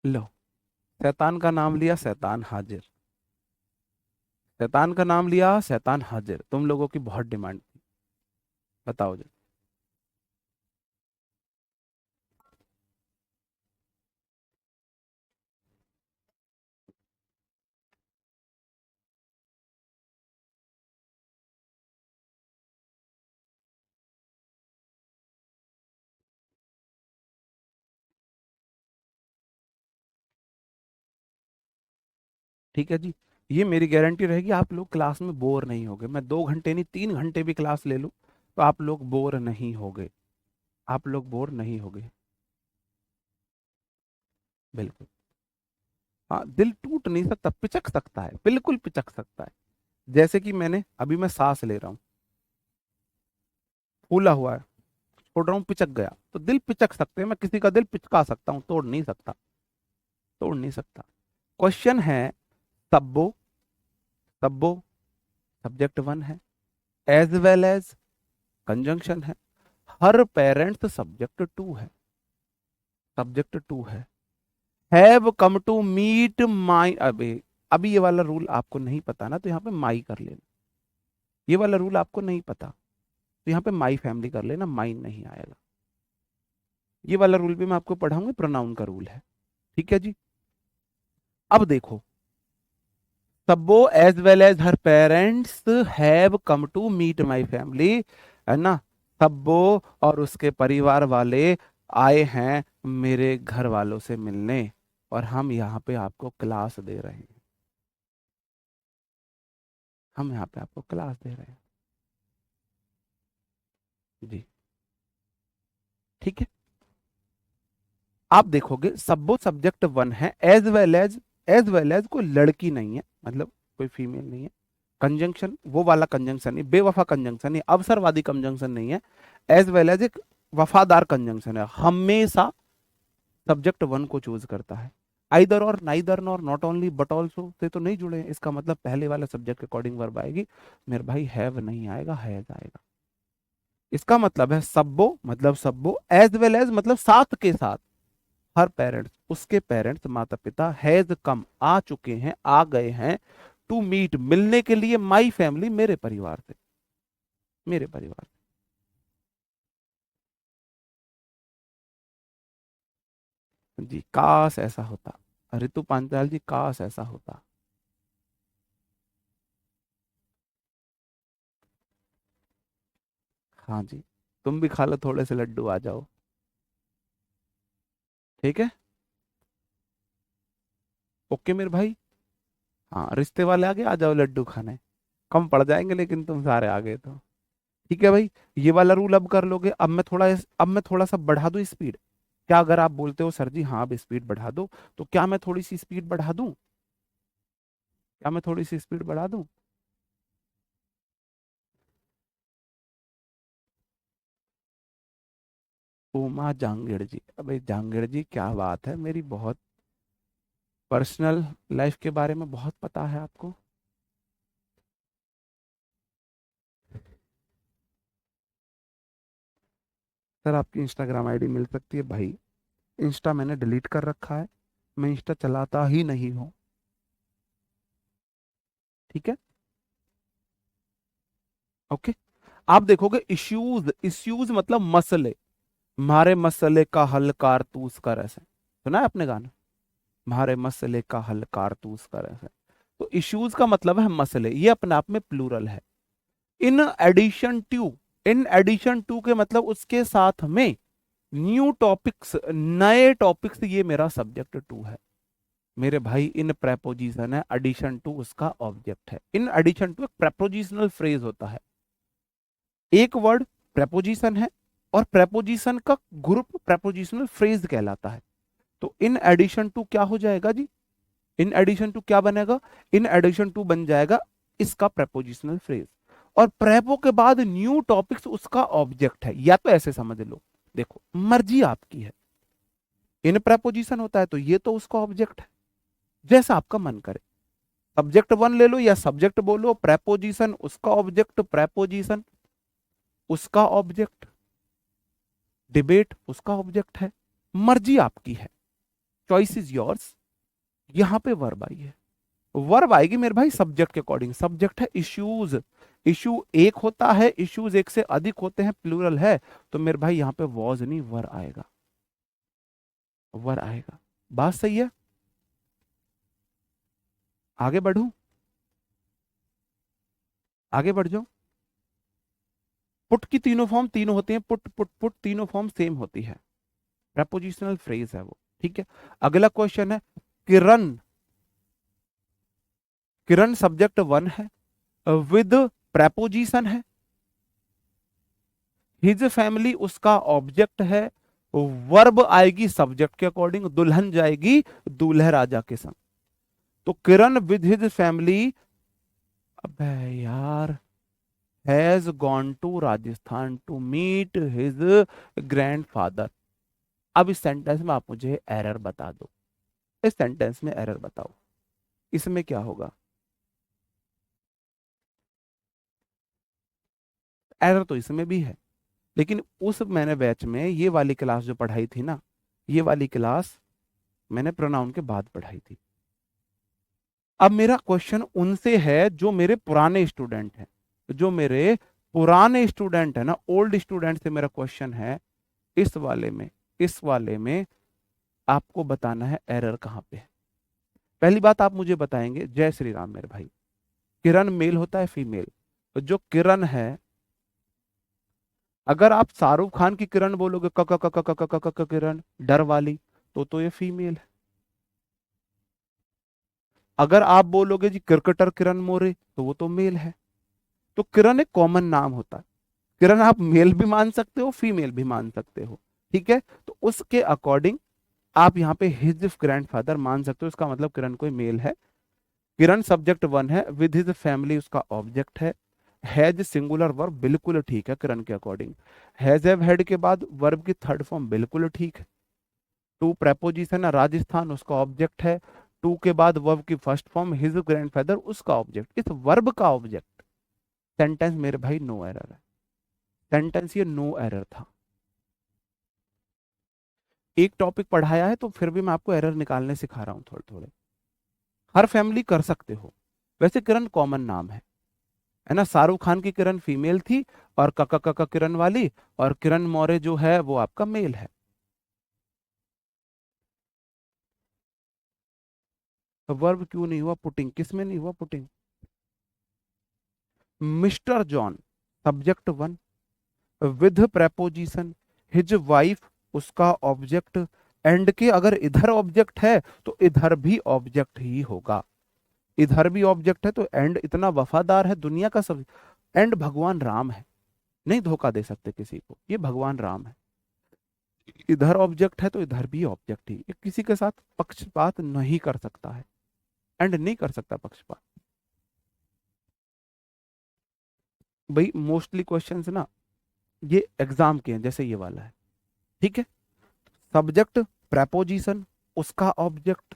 लो, शैतान का नाम लिया, शैतान हाजिर। शैतान का नाम लिया, शैतान हाजिर। तुम लोगों की बहुत डिमांड थी, बताओ जी। ठीक है जी, ये मेरी गारंटी रहेगी, आप लोग क्लास में बोर नहीं होगे। मैं 2 घंटे नहीं 3 घंटे भी क्लास ले लूं तो आप लोग बोर नहीं होगे, आप लोग बोर नहीं होगे। बिल्कुल। हाँ, दिल टूट नहीं सकता, पिचक सकता है, बिल्कुल पिचक सकता है। जैसे कि मैंने अभी, मैं सांस ले रहा हूँ, फूला हुआ है, छोड़ रहा हूँ पिचक गया, तो दिल पिचक सकते हैं। मैं किसी का दिल पिचका सकता हूँ, तोड़ नहीं सकता, तोड़ नहीं सकता। क्वेश्चन है, तब्बो, तब्बो सब्जेक्ट 1 है, एज वेल एज कंजंक्शन है। हर पेरेंट्स सब्जेक्ट 2 है, सब्जेक्ट 2 है। Have come to meet my, अभी ये वाला रूल आपको नहीं पता ना, तो यहाँ पे माई कर लेना। ये वाला रूल आपको नहीं पता तो यहाँ पे माई फैमिली कर लेना, माइन नहीं आएगा। ये वाला रूल भी मैं आपको पढ़ाऊंगा, प्रोनाउन का रूल है। ठीक है जी। अब देखो, Tabbu as well as her parents have come to meet my family, है ना। तब्बो और उसके परिवार वाले आए हैं मेरे घर वालों से मिलने, और हम यहाँ पे आपको क्लास दे रहे हैं। हम यहाँ पे आपको क्लास दे रहे हैं जी। ठीक है। आप देखोगे सब्बो सब्जेक्ट वन है, as well as, as well as कोई लड़की नहीं है, मतलब कोई फीमेल नहीं है। कंजंक्शन वो वाला कंजंक्शन नहीं, बेवफा कंजंक्शन नहीं, अवसरवादी कंजंक्शन नहीं है। एज वेल एज एक वफादार कंजंक्शन है, हमेशा सब्जेक्ट वन को चूज करता है। आइदर और, neither nor, not only, but also से तो नहीं जुड़े हैं। इसका मतलब पहले वाले सब्जेक्ट के अकॉर्डिंग वर्ब आएगी। मेरे भाई हैव नहीं आएगा, हैज आएगा। इसका मतलब है सब्बो मतलब सब्बो, एज वेल एज मतलब साथ के साथ, हर पेरेंट्स उसके पेरेंट्स माता पिता, हैज कम आ चुके हैं, आ गए हैं, टू मीट मिलने के लिए, माई फैमिली मेरे परिवार से, मेरे परिवार से जी। काश ऐसा होता, ऋतु पांचाल जी, काश ऐसा होता। हाँ जी, तुम भी खा लो थोड़े से लड्डू, आ जाओ। ठीक है। ओके मेरे भाई। हाँ, रिश्ते वाले आ गए, आ जाओ लड्डू खाने। कम पड़ जाएंगे लेकिन तुम सारे आ गए तो। ठीक है भाई। ये वाला रूल अब कर लोगे। अब मैं थोड़ा सा बढ़ा दूं स्पीड। क्या अगर आप बोलते हो सर जी हाँ अब स्पीड बढ़ा दो, तो क्या मैं थोड़ी सी स्पीड बढ़ा दूं? क्या मैं थोड़ी सी स्पीड बढ़ा दूं? उमा जांगेड़ जी, अबे जांगेड़ जी क्या बात है, मेरी बहुत पर्सनल लाइफ के बारे में बहुत पता है आपको। सर आपकी इंस्टाग्राम आईडी मिल सकती है भाई? इंस्टा मैंने डिलीट कर रखा है, मैं इंस्टा चलाता ही नहीं हूँ। ठीक है। ओके। आप देखोगे इश्यूज, इश्यूज मतलब मसले, मारे मसले का हल कारतूस कर, ऐसे सुना है आपने गाना, मारे मसले का हल कारतूस कर, ऐसे। तो इश्यूज का मतलब है मसले, ये अपने आप में प्लूरल है। In addition to, in addition to के मतलब उसके साथ में, न्यू टॉपिक्स नए टॉपिक्स, ये मेरा सब्जेक्ट टू है। मेरे भाई इन प्रेपोजिशन है, एडिशन टू उसका ऑब्जेक्ट है। इन एडिशन टू एक प्रेपोजिशनल फ्रेज होता है, एक वर्ड प्रेपोजिशन है, और प्रेपोजिशन का ग्रुप प्रेपोजिशनल फ्रेज कहलाता है। तो इन एडिशन टू क्या हो जाएगा जी? इन एडिशन टू क्या बनेगा? इन एडिशन टू बन जाएगा इसका प्रेपोजिशनल फ्रेज, और प्रेपो के बाद न्यू टॉपिक्स उसका ऑब्जेक्ट है, या तो ऐसे समझ लो। देखो मर्जी आपकी है, इन प्रेपोजिशन होता है तो ये तो उसका ऑब्जेक्ट है, जैसा आपका मन करे। सब्जेक्ट वन ले लो या सब्जेक्ट बोलो, प्रेपोजिशन उसका ऑब्जेक्ट, प्रेपोजिशन उसका ऑब्जेक्ट, डिबेट उसका ऑब्जेक्ट है। मर्जी आपकी है, चॉइस इज योर्स। यहां पे वर्ब आई है, वर्ब आएगी मेरे भाई सब्जेक्ट के अकॉर्डिंग। सब्जेक्ट है इश्यूज, इशू एक होता है, इश्यूज एक से अधिक होते हैं, प्लूरल है, तो मेरे भाई यहाँ पे वॉज नहीं वर आएगा, वर आएगा। बात सही है। आगे बढ़ूं? आगे बढ़ जाओ। पुट की तीनों फॉर्म तीनों होती हैं, पुट पुट पुट, तीनों फॉर्म सेम होती है, प्रपोजिशनल फ्रेज है वो। ठीक है। अगला क्वेश्चन है, किरण, किरण सब्जेक्ट वन है, विद प्रेपोजिशन है, हिज फैमिली उसका ऑब्जेक्ट है, वर्ब आएगी सब्जेक्ट के अकॉर्डिंग, दुल्हन जाएगी दूल्हे राजा के संग। तो किरण विद हिज फैमिली, अबे यार, has gone to Rajasthan to meet his grandfather. अब इस सेंटेंस में आप मुझे एरर बता दो, इस सेंटेंस में एरर बताओ, इसमें क्या होगा? एरर तो इसमें भी है, लेकिन उस मैंने बैच में ये वाली क्लास जो पढ़ाई थी ना, ये वाली क्लास मैंने प्रोनाउन के बाद पढ़ाई थी। अब मेरा क्वेश्चन उनसे है जो मेरे पुराने स्टूडेंट हैं, जो मेरे पुराने स्टूडेंट है ना, ओल्ड स्टूडेंट से मेरा क्वेश्चन है, इस वाले में आपको बताना है एरर कहाँ पे है। पहली बात आप मुझे बताएंगे, जय श्री राम मेरे भाई, किरण मेल होता है फीमेल? तो जो किरण है, अगर आप शाहरुख खान की किरण बोलोगे, क क क क क क क क क किरण डर वाली, तो ये फीमेल है। अगर आप बोलोगे जी क्रिकेटर किरण मोरे, तो वो तो मेल है। तो किरण एक कॉमन नाम होता है। किरण आप मेल भी मान सकते हो, फीमेल भी मान सकते हो, ठीक है? तो उसके अकॉर्डिंग आप यहाँ पे हिज ग्रैंडफादर मान सकते हो, इसका मतलब किरण कोई मेल है। किरण सब्जेक्ट वन है, विद हिज फैमिली उसका ऑब्जेक्ट है। हैज सिंगुलर वर्ब बिल्कुल ठीक है किरण के अकॉर्डिंग। हैज हैव हैड के बाद वर्ब की थर्ड फॉर्म बिल्कुल ठीक है। टू प्रेपोजिशन है, राजस्थान उसका ऑब्जेक्ट है। टू के बाद वर्ब की फर्स्ट फॉर्म हिज ग्रैंडफादर उसका ऑब्जेक्ट, इस वर्ब का ऑब्जेक्ट। सेंटेंस मेरे भाई नो एरर है, सेंटेंस ये नो एरर था। एक टॉपिक पढ़ाया है तो फिर भी मैं आपको एरर निकालने सिखा रहा हूँ थोड़े थोड़े। हर फैमिली कर सकते हो। वैसे किरण कॉमन नाम है ना? शाहरुख खान की किरण फीमेल थी, और कका कका किरण वाली, और किरण मौर्य जो है वो आपका मेल है। तो वर्ब क्यों नहीं हुआ पुटिंग? किस में नहीं हुआ putting? Mister John subject one, with preposition, his wife उसका ऑब्जेक्ट। एंड के अगर इधर ऑब्जेक्ट है तो इधर भी ऑब्जेक्ट ही होगा। इधर भी ऑब्जेक्ट है तो एंड इतना वफादार है, दुनिया का सब। एंड भगवान राम है, नहीं धोखा दे सकते किसी को, ये भगवान राम है। इधर ऑब्जेक्ट है तो इधर भी ऑब्जेक्ट ही, ये किसी के साथ पक्षपात नहीं कर सकता है। एंड नहीं कर सकता पक्षपात। भाई मोस्टली क्वेश्चंस ना ये एग्जाम के हैं, जैसे ये वाला है, ठीक है? सब्जेक्ट, प्रेपोजिशन, उसका ऑब्जेक्ट,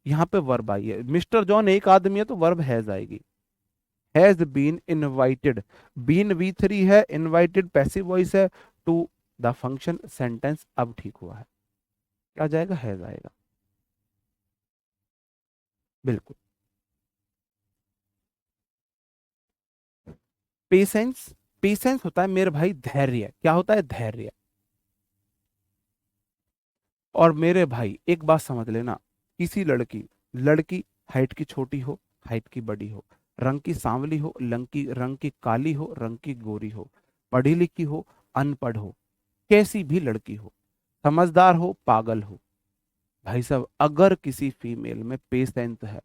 यहाँ पे वर्ब आई है। मिस्टर जॉन एक आदमी है तो वर्ब हैज आएगी। Has been invited, been V3 है, इनवाइटेड पैसिव वॉइस है, टू द फंक्शन सेंटेंस अब ठीक हुआ है। क्या जाएगा? हैज आएगा, बिल्कुल। पेशेंस, पेशेंस होता है मेरे भाई धैर्य। क्या होता है? धैर्य। और मेरे भाई एक बात समझ लेना, किसी लड़की, लड़की हाइट की छोटी हो, हाइट की बड़ी हो, रंग की सांवली हो, रंग की काली हो, रंग की गोरी हो, पढ़ी लिखी हो, अनपढ़ हो, कैसी भी लड़की हो, समझदार हो, पागल हो, भाई साहब अगर किसी फीमेल में पेशेंस है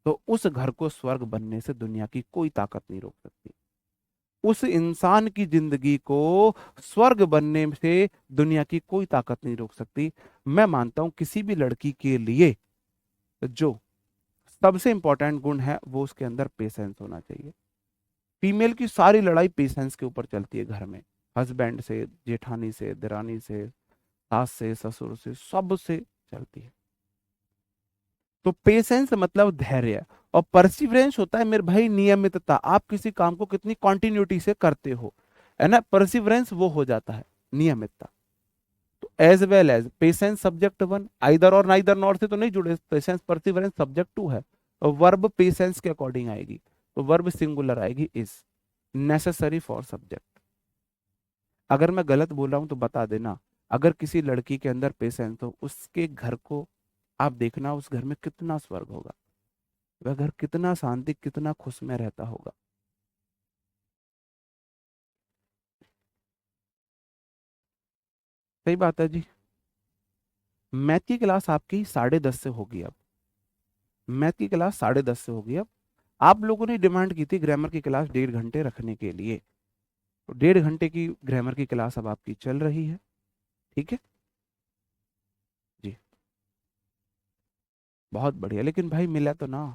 तो उस घर को स्वर्ग बनने से दुनिया की कोई ताकत नहीं रोक सकती। उस इंसान की जिंदगी को स्वर्ग बनने से दुनिया की कोई ताकत नहीं रोक सकती। मैं मानता हूं किसी भी लड़की के लिए जो सबसे इंपॉर्टेंट गुण है वो उसके अंदर पेशेंस होना चाहिए। फीमेल की सारी लड़ाई पेशेंस के ऊपर चलती है घर में, हस्बैंड से, जेठानी से, दिरानी से, सास से, ससुर से, सब से चलती है। तो पेशेंस मतलब धैर्य। और परसिवरेंस होता है मेरे भाई नियमितता, आप किसी काम को कितनी कॉन्टिन्यूटी से करते हो, है ना? परसिवरेंस वो हो जाता है नियमितता। तो as well as patience subject one, either और नाइदर नॉर से तो नहीं जुड़े, पेशेंस परसिवरेंस सब्जेक्ट टू है। और वर्ब पेशेंस के अकॉर्डिंग आएगी, तो वर्ब सिंगुलर आएगी, इज नेसेसरी फॉर सब्जेक्ट। अगर मैं गलत बोल रहा हूं तो बता देना। अगर किसी लड़की के अंदर पेशेंस हो, उसके घर को आप देखना, उस घर में कितना स्वर्ग होगा, वह घर कितना शांति, कितना खुश में रहता होगा। सही बात है जी। मैथ की क्लास आपकी 10:30 से होगी अब। मैथ की क्लास 10:30 से होगी अब। आप लोगों ने डिमांड की थी ग्रामर की क्लास 1.5 घंटे रखने के लिए, तो 1.5 घंटे की ग्रामर की क्लास अब आपकी चल रही है, ठीक है जी? बहुत बढ़िया, लेकिन भाई मिला तो ना।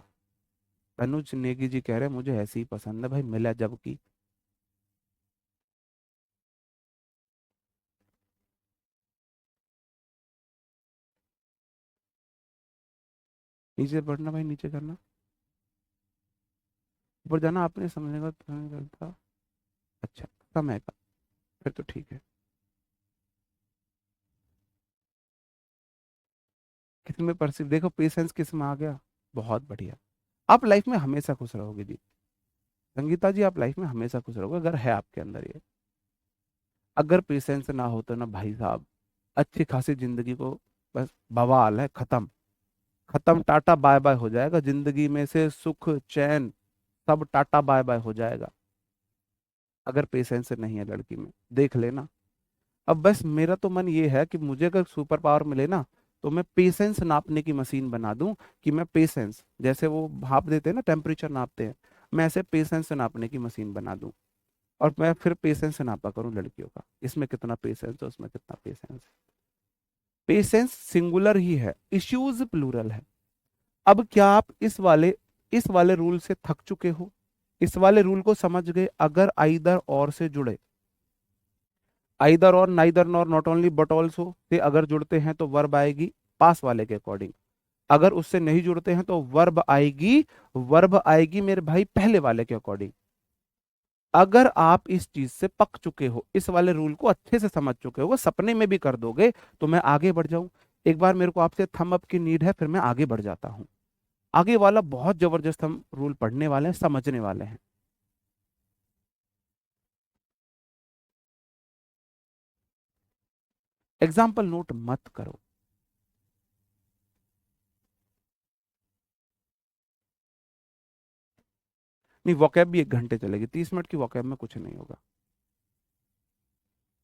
तनुज नेगी जी कह रहे हैं मुझे ऐसी ही पसंद है भाई, मिला जब की। नीचे पढ़ना भाई, नीचे करना, ऊपर जाना, आपने समझने का समय करता। अच्छा, समय का, फिर तो ठीक है। किस में परसिव, देखो पेशेंस किस में आ गया। बहुत बढ़िया। आप लाइफ में हमेशा खुश रहोगे जी। संगीता जी, आप लाइफ में हमेशा खुश रहोगे अगर है आपके अंदर ये। अगर पेशेंस ना हो तो ना भाई साहब, अच्छी खासी जिंदगी को बस बवाल है, खत्म। खत्म, टाटा बाय बाय हो जाएगा जिंदगी में से, सुख चैन सब टाटा बाय बाय हो जाएगा। अगर पेशेंस नहीं है लड़की में, देख लेना। अब बस मेरा तो मन ये है कि मुझे अगर सुपर पावर मिले ना, तो मैं पेशेंस नापने की मशीन बना दूं। कि मैं पेशेंस, जैसे वो भाप देते हैं ना, टेम्परेचर नापते हैं, मैं ऐसे पेशेंस नापने की मशीन बना दूं। और मैं फिर पेशेंस नापा करूं लड़कियों का, इसमें कितना पेशेंस है, उसमें कितना पेशेंस है। पेशेंस सिंगुलर ही है, इश्यूज प्लूरल है। अब क्या आप इस वाले रूल से थक चुके हो? इस वाले रूल को समझ गए? अगर आइदर और से जुड़े, आइदर और, neither nor, not only but also से अगर जुड़ते हैं तो वर्ब आएगी पास वाले के अकॉर्डिंग। अगर उससे नहीं जुड़ते हैं तो वर्ब आएगी मेरे भाई पहले वाले के अकॉर्डिंग। अगर आप इस चीज से पक चुके हो, इस वाले रूल को अच्छे से समझ चुके हो, सपने में भी कर दोगे, तो मैं आगे बढ़ जाऊं। एक बार मेरे को आपसे थंब अप की नीड है, फिर मैं आगे बढ़ जाता हूं। आगे वाला बहुत जबरदस्त हम रूल पढ़ने वाले हैं, समझने वाले हैं। एग्जाम्पल नोट मत करो। नहीं, वोकैब भी 1 घंटे चलेगी, 30 मिनट की वोकैब में कुछ नहीं होगा,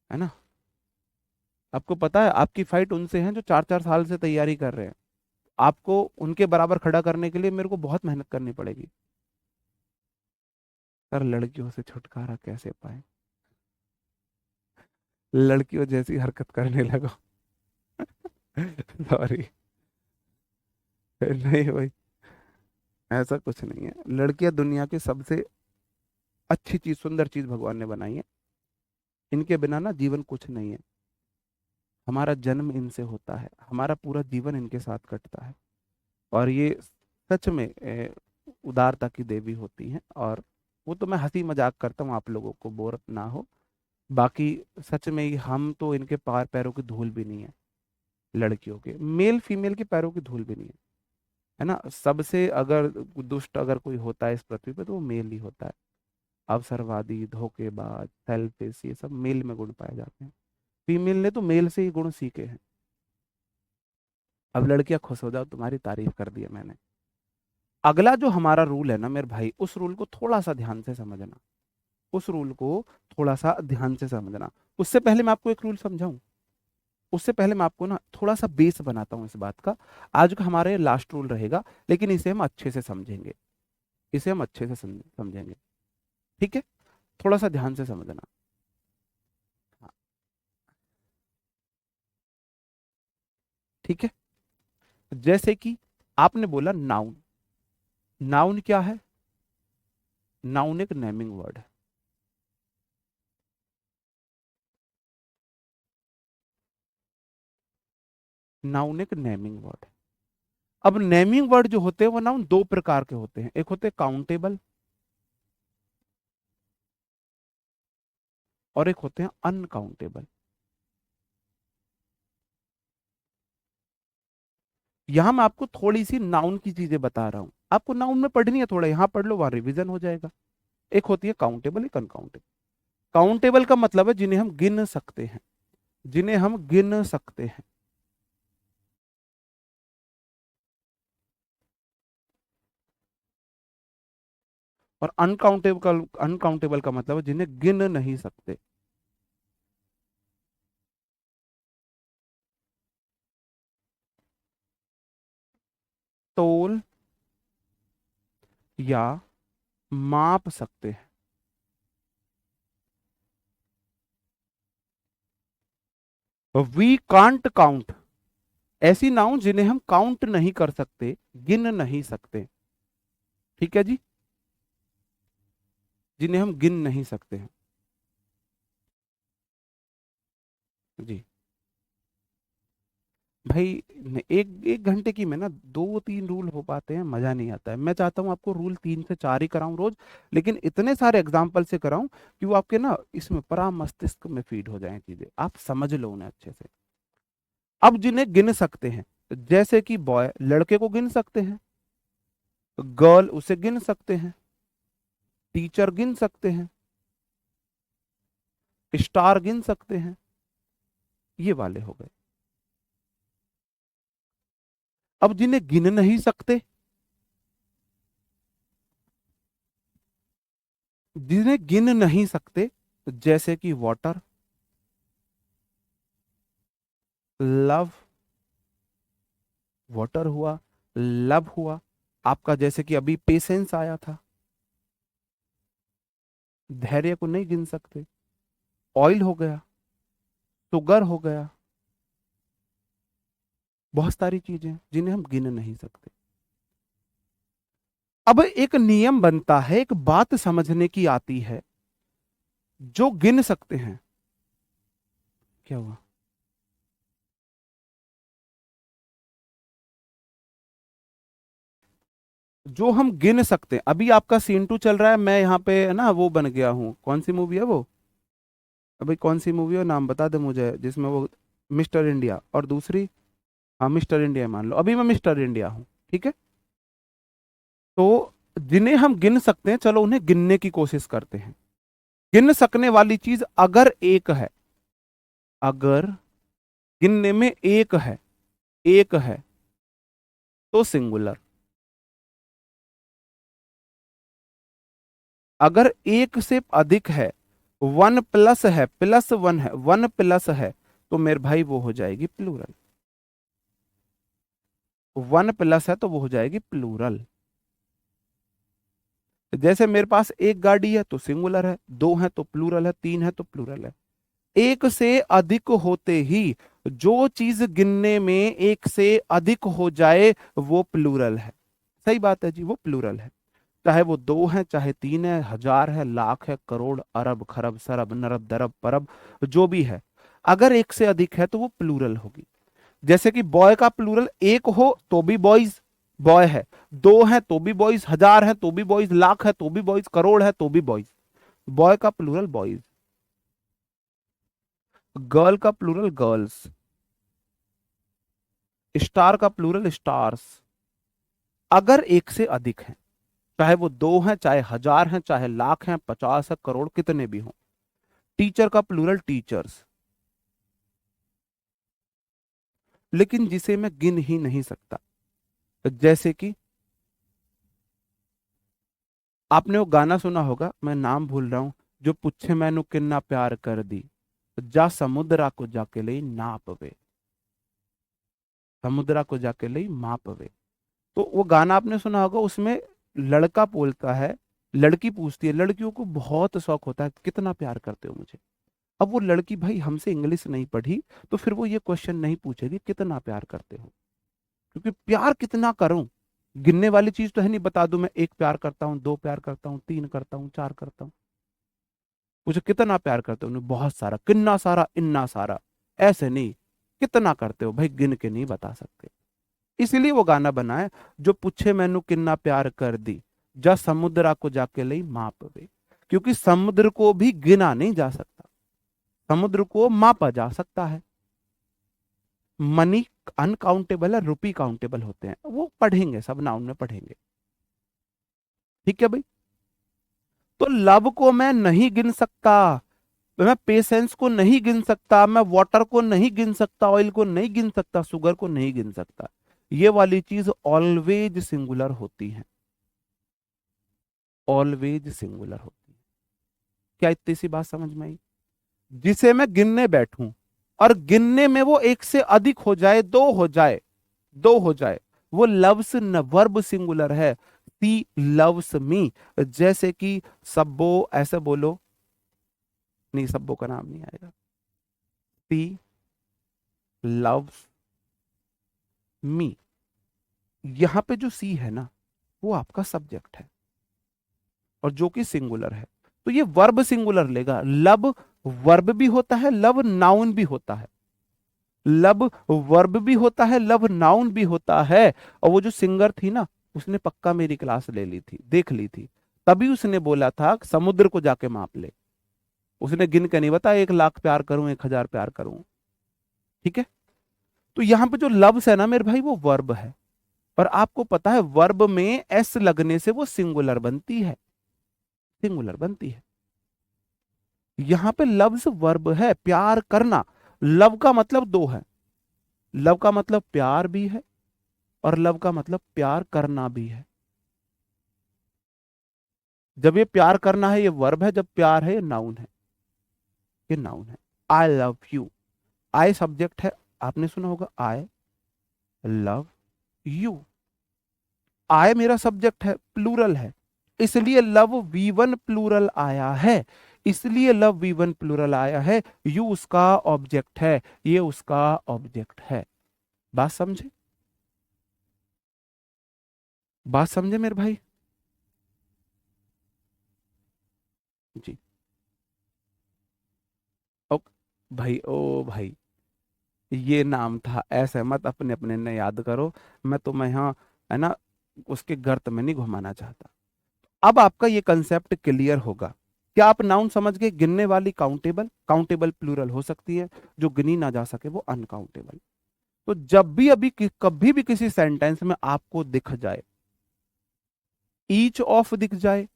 है ना। आपको पता है आपकी फाइट उनसे है जो 4 4 साल से तैयारी कर रहे हैं। आपको उनके बराबर खड़ा करने के लिए मेरे को बहुत मेहनत करनी पड़ेगी। सर, लड़कियों से छुटकारा कैसे पाए? लड़कियों जैसी हरकत करने लगो। सॉरी। नहीं भाई, ऐसा कुछ नहीं है। लड़कियां दुनिया की सबसे अच्छी चीज, सुंदर चीज भगवान ने बनाई है। इनके बिना ना जीवन कुछ नहीं है। हमारा जन्म इनसे होता है, हमारा पूरा जीवन इनके साथ कटता है। और ये सच में उदारता की देवी होती हैं। और वो तो मैं हंसी मजाक करता हूँ, आप लोगों को बोर ना हो। बाकी सच में ही हम तो इनके पार पैरों की धूल भी नहीं है। लड़कियों के, मेल फीमेल के पैरों की धूल भी नहीं है। है ना, सबसे अगर दुष्ट अगर कोई होता है इस पृथ्वी पे, तो वो मेल ही होता है। अवसरवादी, धोखेबाज, सेल्फिश, ये सब मेल में गुण पाए जाते हैं। फीमेल ने तो मेल से ही गुण सीखे हैं। अब लड़कियां खुश हो जाओ, तुम्हारी तारीफ कर दी है मैंने। अगला जो हमारा रूल है ना मेरे भाई, उस रूल को थोड़ा सा ध्यान से समझना। उस रूल को थोड़ा सा ध्यान से समझना। उससे पहले मैं आपको एक रूल समझाऊं, उससे पहले मैं आपको ना थोड़ा सा बेस बनाता हूं इस बात का। आज का हमारे लास्ट रूल रहेगा, लेकिन इसे हम अच्छे से समझेंगे। इसे हम अच्छे से समझेंगे। ठीक है, थोड़ा सा ध्यान से समझना। हाँ, ठीक है। जैसे कि आपने बोला नाउन। नाउन क्या है? नाउन एक नेमिंग वर्ड है। नाउन एक नेमिंग वर्ड है। अब नेमिंग वर्ड जो होते हैं वो नाउन दो प्रकार के होते हैं, एक होते हैं काउंटेबल और एक होते हैं अनकाउंटेबल। यहां मैं आपको थोड़ी सी नाउन की चीजें बता रहा हूं, आपको नाउन में पढ़नी है, थोड़ा यहां पढ़ लो, वहां रिवीजन हो जाएगा। एक होती है काउंटेबल, एक अनकाउंटेबल। काउंटेबल का मतलब है जिन्हें हम गिन सकते हैं, जिन्हें हम गिन सकते हैं। और अनकाउंटेबल, अनकाउंटेबल का मतलब है जिन्हें गिन नहीं सकते। तोल या माप सकते हैं। वी कांट काउंट, ऐसी नाउन जिन्हें हम काउंट नहीं कर सकते, गिन नहीं सकते। ठीक है जी, जिन्हें हम गिन नहीं सकते हैं। जी भाई, एक एक घंटे की में ना 2 3 रूल हो पाते हैं, मजा नहीं आता है। मैं चाहता हूँ आपको रूल 3 से 4 ही कराऊं रोज, लेकिन इतने सारे एग्जाम्पल से कराऊं कि वो आपके ना इसमें परा मस्तिष्क में फीड हो जाए चीजें, आप समझ लो उन्हें अच्छे से। अब जिन्हें गिन सकते हैं, जैसे कि बॉय लड़के को गिन सकते हैं, गर्ल उसे गिन सकते हैं, टीचर गिन सकते हैं, स्टार गिन सकते हैं, ये वाले हो गए। अब जिन्हें गिन नहीं सकते, जिन्हें गिन नहीं सकते, जैसे कि वाटर, लव, वाटर हुआ, लव हुआ, आपका जैसे कि अभी पेशेंस आया था, धैर्य को नहीं गिन सकते, ऑयल हो गया, शुगर हो गया, बहुत सारी चीजें जिन्हें हम गिन नहीं सकते। अब एक नियम बनता है, एक बात समझने की आती है, जो गिन सकते हैं। क्या हुआ? जो हम गिन सकते हैं, अभी आपका सीन टू चल रहा है, मैं यहाँ पे है ना वो बन गया हूँ, कौन सी मूवी है वो, अभी कौन सी मूवी है नाम बता दे मुझे, जिसमें वो मिस्टर इंडिया और दूसरी, हाँ मिस्टर इंडिया मान लो, अभी मैं मिस्टर इंडिया हूँ, ठीक है। तो जिन्हें हम गिन सकते हैं, चलो उन्हें गिनने की कोशिश करते हैं। गिन सकने वाली चीज अगर एक है, अगर गिनने में एक है, एक है तो सिंगुलर। अगर एक से अधिक है, वन प्लस है, प्लस वन है, वन प्लस है, तो मेरे भाई वो हो जाएगी प्लूरल। वन प्लस है तो वो हो जाएगी प्लूरल। जैसे मेरे पास एक गाड़ी है तो सिंगुलर है, दो है तो प्लूरल है, तीन है तो प्लूरल है। एक से अधिक होते ही जो चीज गिनने में एक से अधिक हो जाए वो प्लूरल है। सही बात है जी, वो प्लूरल है। चाहे वो दो है, चाहे तीन है, हजार है, लाख है, करोड़, अरब, खरब, सरब, नरब, दरब, परब, जो भी है, अगर एक से अधिक है तो वो प्लूरल होगी। जैसे कि बॉय का प्लूरल एक हो तो भी बॉयज बॉय है, दो है तो भी बॉयज, हजार है तो भी बॉयज, लाख है तो भी बॉयज, करोड़ है तो भी बॉयज। बॉय का प्लूरल बॉयज, गर्ल का प्लूरल गर्ल्स, स्टार का प्लूरल स्टार्स। अगर एक से अधिक है, चाहे वो दो हैं, चाहे हजार हैं, चाहे लाख हैं, 50 है, करोड़, कितने भी हों। टीचर का प्लूरल टीचर्स। लेकिन जिसे मैं गिन ही नहीं सकता, जैसे कि आपने वो गाना सुना होगा, मैं नाम भूल रहा हूं, जो पूछे मैनू किन्ना प्यार कर दी, जा समुद्रा को जाके लई नाप वे, समुद्रा को जाके लई माप वे। तो वो गाना आपने सुना होगा, उसमें लड़का बोलता है, लड़की पूछती है, लड़कियों को बहुत शौक होता है कितना प्यार करते हो मुझे। अब वो लड़की भाई हमसे इंग्लिश नहीं पढ़ी, तो फिर वो ये क्वेश्चन नहीं पूछेगी कितना प्यार करते हो, क्योंकि प्यार कितना करूं, गिनने वाली चीज तो है नहीं, बता दूं मैं एक प्यार करता हूं, दो प्यार करता हूं, तीन करता हूं, चार करता हूं। मुझे कितना प्यार करते हो, बहुत सारा, किन्ना सारा, इन्ना सारा, ऐसे नहीं, कितना करते हो भाई, गिन के नहीं बता सकते। इसीलिए वो गाना बना है, जो पूछे मैनू किन्ना प्यार कर दी, जा समुद्रा को जाके लई माप वे। क्योंकि समुद्र को भी गिना नहीं जा सकता, समुद्र को मापा जा सकता है। मनी अनकाउंटेबल है, रुपी काउंटेबल होते हैं, वो पढ़ेंगे, सब नाउन में पढ़ेंगे। ठीक है भाई। तो लव को मैं नहीं गिन सकता, मैं पेशेंस को नहीं गिन सकता, मैं वाटर को नहीं गिन सकता, ऑयल को नहीं गिन सकता, शुगर को नहीं गिन सकता। ये वाली चीज ऑलवेज सिंगुलर होती है, ऑलवेज सिंगुलर होती है। क्या इतनी सी बात समझ में आई? जिसे मैं गिनने बैठूं और गिनने में वो एक से अधिक हो जाए, दो हो जाए, दो हो जाए, वो लव्स न वर्ब सिंगुलर है। सी लव्स मी। जैसे कि सब्बो, ऐसे बोलो, नहीं सब्बो का नाम नहीं आएगा। सी लव्स मी, यहां पे जो सी है ना, वो आपका सब्जेक्ट है और जो कि सिंगुलर है, तो ये वर्ब सिंगुलर लेगा। लव वर्ब भी होता है, लव नाउन भी होता है, लब वर्ब भी होता है, लव नाउन भी होता है। और वो जो सिंगर थी ना, उसने पक्का मेरी क्लास ले ली थी, देख ली थी, तभी उसने बोला था समुद्र को जाके माप ले। उसने गिन के नहीं बताया 1 लाख प्यार करूं, 1000 प्यार करूं। ठीक है। तो यहां पे जो लव्स है ना मेरे भाई वो वर्ब है, और आपको पता है वर्ब में एस लगने से वो सिंगुलर बनती है, सिंगुलर बनती है। यहां पे लव्स वर्ब है, प्यार करना। लव का मतलब दो है, लव का मतलब प्यार भी है और लव का मतलब प्यार करना भी है। जब ये प्यार करना है ये वर्ब है, जब प्यार है ये नाउन है, ये नाउन है। I love you, I subject है, आपने सुना होगा आई लव यू। आई मेरा सब्जेक्ट है, प्लूरल है, इसलिए लव वी वन प्लूरल आया है, इसलिए लव वी वन प्लूरल आया है। यू उसका ऑब्जेक्ट है, ये उसका ऑब्जेक्ट है। बात समझे, बात समझे मेरे भाई? जी। ओ भाई, ओ भाई, ये नाम था, ऐसे मत अपने अपने ने याद करो। मैं तुम्हें यहाँ, है ना, उसके गर्त में नहीं घुमाना चाहता। अब आपका ये कंसेप्ट क्लियर होगा। क्या आप नाउन समझ गए? गिनने वाली काउंटेबल, काउंटेबल प्लूरल हो सकती है, जो गिनी ना जा सके वो अनकाउंटेबल। तो जब भी कभी भी किसी सेंटेंस में आपको दिख जाए, ईच ऑफ दिख जाए,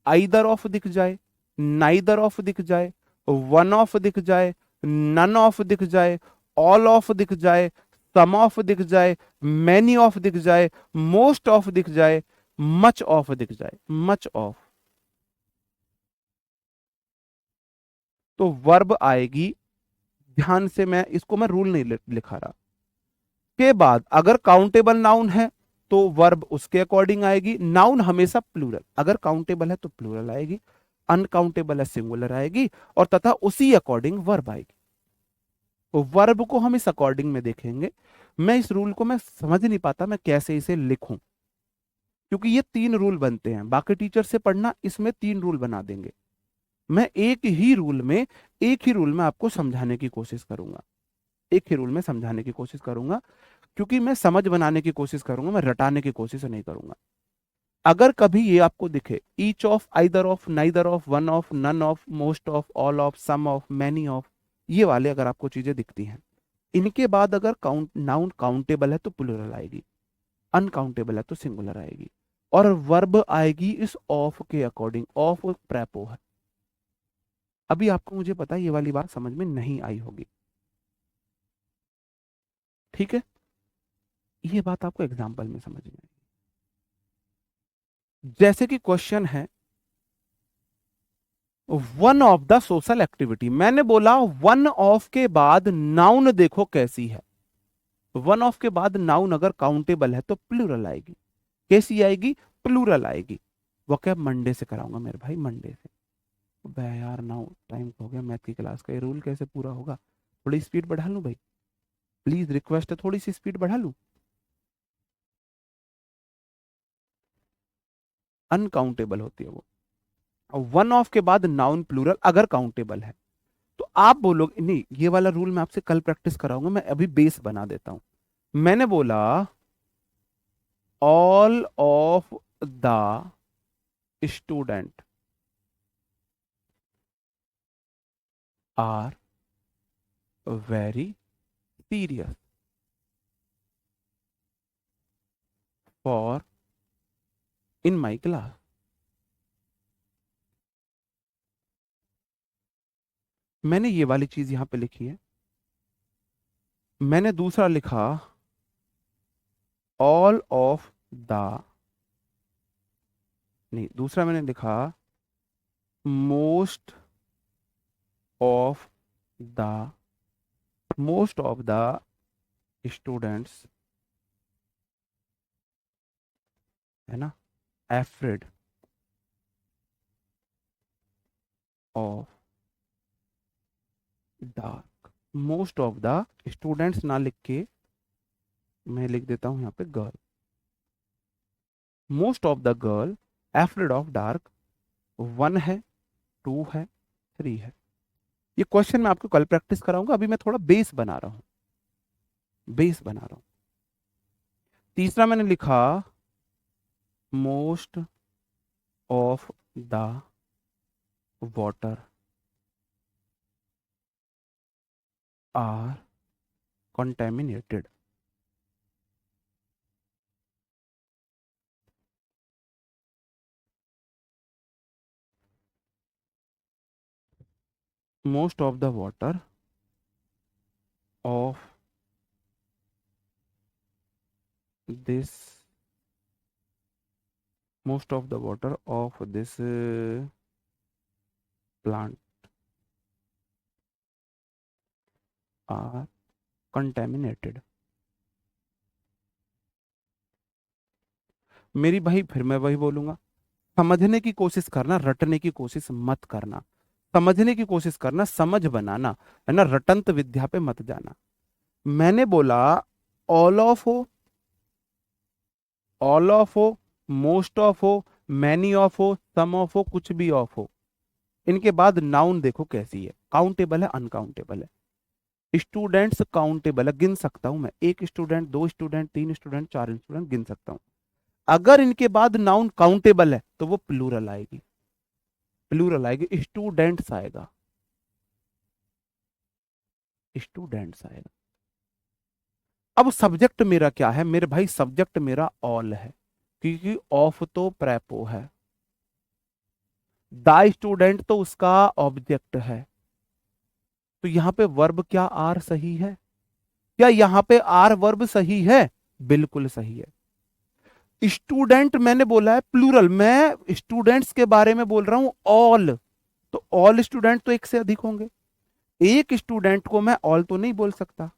आइदर ऑफ दिख जाए, नाइदर ऑफ दिख जाए, वन ऑफ दिख जाए, नन ऑफ दिख जाए, ऑल ऑफ दिख जाए, सम ऑफ दिख जाए, मैनी ऑफ दिख जाए, मोस्ट ऑफ दिख जाए, मच ऑफ दिख जाए, मच ऑफ, तो वर्ब आएगी। ध्यान से, मैं इसको मैं रूल नहीं लिखा रहा। के बाद अगर काउंटेबल नाउन है तो वर्ब उसके अकॉर्डिंग आएगी। नाउन हमेशा प्लूरल, अगर काउंटेबल है तो प्लूरल आएगी, अनकाउंटेबल है सिंगुलर आएगी, और तथा उसी अकॉर्डिंग वर्ब आएगी। तो वर्ब को हम इस अकॉर्डिंग में देखेंगे। मैं इस रूल को मैं समझ नहीं पाता मैं कैसे इसे लिखूं, क्योंकि ये तीन रूल बनते हैं। बाकी टीचर से पढ़ना, इसमें तीन रूल बना देंगे। मैं एक ही रूल में आपको समझाने की कोशिश करूंगा, एक ही रूल में समझाने की कोशिश करूंगा, क्योंकि मैं समझ बनाने की कोशिश करूंगा, मैं रटाने की कोशिश नहीं करूंगा। अगर कभी ये आपको दिखे, each of, either of, neither of, one of, none of, most of, all of, some of, many of, ये वाले अगर आपको चीजें दिखती हैं, इनके बाद अगर नाउन काउंटेबल है तो प्लूरल आएगी, अनकाउंटेबल है तो सिंगुलर आएगी, और वर्ब आएगी इस ऑफ के अकॉर्डिंग। ऑफ प्रेपो है। अभी आपको, मुझे पता है ये वाली बात समझ में नहीं आई होगी, ठीक है? ये बात आपको एग्जाम्पल में समझ में आई। जैसे कि क्वेश्चन है, one of the social activity, मैंने बोला वन ऑफ के बाद नाउन देखो कैसी है। वन ऑफ के बाद नाउन अगर काउंटेबल है तो प्लूरल आएगी। कैसी आएगी? प्लूरल आएगी। वोकैब मंडे से कराऊंगा मेरे भाई, मंडे से। बे यार, नाउ टाइम हो गया मैथ की क्लास का, ये रूल कैसे पूरा होगा? थोड़ी स्पीड बढ़ा लूं भाई, प्लीज रिक्वेस्ट है, थोड़ी सी स्पीड बढ़ा लूं। अनकाउंटेबल होती है वो। वन ऑफ के बाद नाउन प्लूरल अगर काउंटेबल है तो आप बोलोगे नहीं, ये वाला रूल मैं आपसे कल प्रैक्टिस कराऊंगा, मैं अभी बेस बना देता हूं। मैंने बोला all of the student are very serious for in my class. मैंने ये वाली चीज यहां पे लिखी है। मैंने दूसरा लिखा ऑल ऑफ द, नहीं, दूसरा मैंने लिखा most of the, most of the students, है ना, afraid of dark. Most of the students ना लिख के मैं लिख देता हूं यहाँ पे girl. Most of the girl afraid of dark, one है, टू है, थ्री है। ये क्वेश्चन मैं आपको कल प्रैक्टिस कराऊंगा, अभी मैं थोड़ा बेस बना रहा हूं, बेस बना रहा हूं। तीसरा मैंने लिखा most of the water are contaminated. Most of the water of this most of the water of this plant are contaminated. मेरी भाई फिर मैं वही बोलूंगा, समझने की कोशिश करना, रटने की कोशिश मत करना। समझने की कोशिश करना, समझ बनाना, है ना, रटंत विद्या पे मत जाना। मैंने बोला ऑल ऑफ हो, ऑल ऑफ हो, मोस्ट ऑफ हो, मैनी ऑफ हो, सम ऑफ हो, कुछ भी ऑफ हो, इनके बाद नाउन देखो कैसी है, काउंटेबल है अनकाउंटेबल है। स्टूडेंट्स काउंटेबल है, गिन सकता हूं मैं, एक स्टूडेंट, दो स्टूडेंट, तीन स्टूडेंट, चार स्टूडेंट गिन सकता हूं। अगर इनके बाद नाउन काउंटेबल है तो वो प्लूरल आएगी, प्लूरल आएगी, स्टूडेंट्स आएगा, स्टूडेंट्स आएगा। अब सब्जेक्ट मेरा क्या है मेरे भाई, सब्जेक्ट मेरा ऑल है, क्योंकि ऑफ तो प्रेपो है, द स्टूडेंट तो उसका ऑब्जेक्ट है। तो यहां पे वर्ब क्या आर सही है? क्या यहां पे आर वर्ब सही है? बिल्कुल सही है। स्टूडेंट मैंने बोला है प्लूरल, मैं स्टूडेंट्स के बारे में बोल रहा हूं ऑल, तो ऑल स्टूडेंट तो एक से अधिक होंगे, एक स्टूडेंट को मैं ऑल तो नहीं बोल सकता।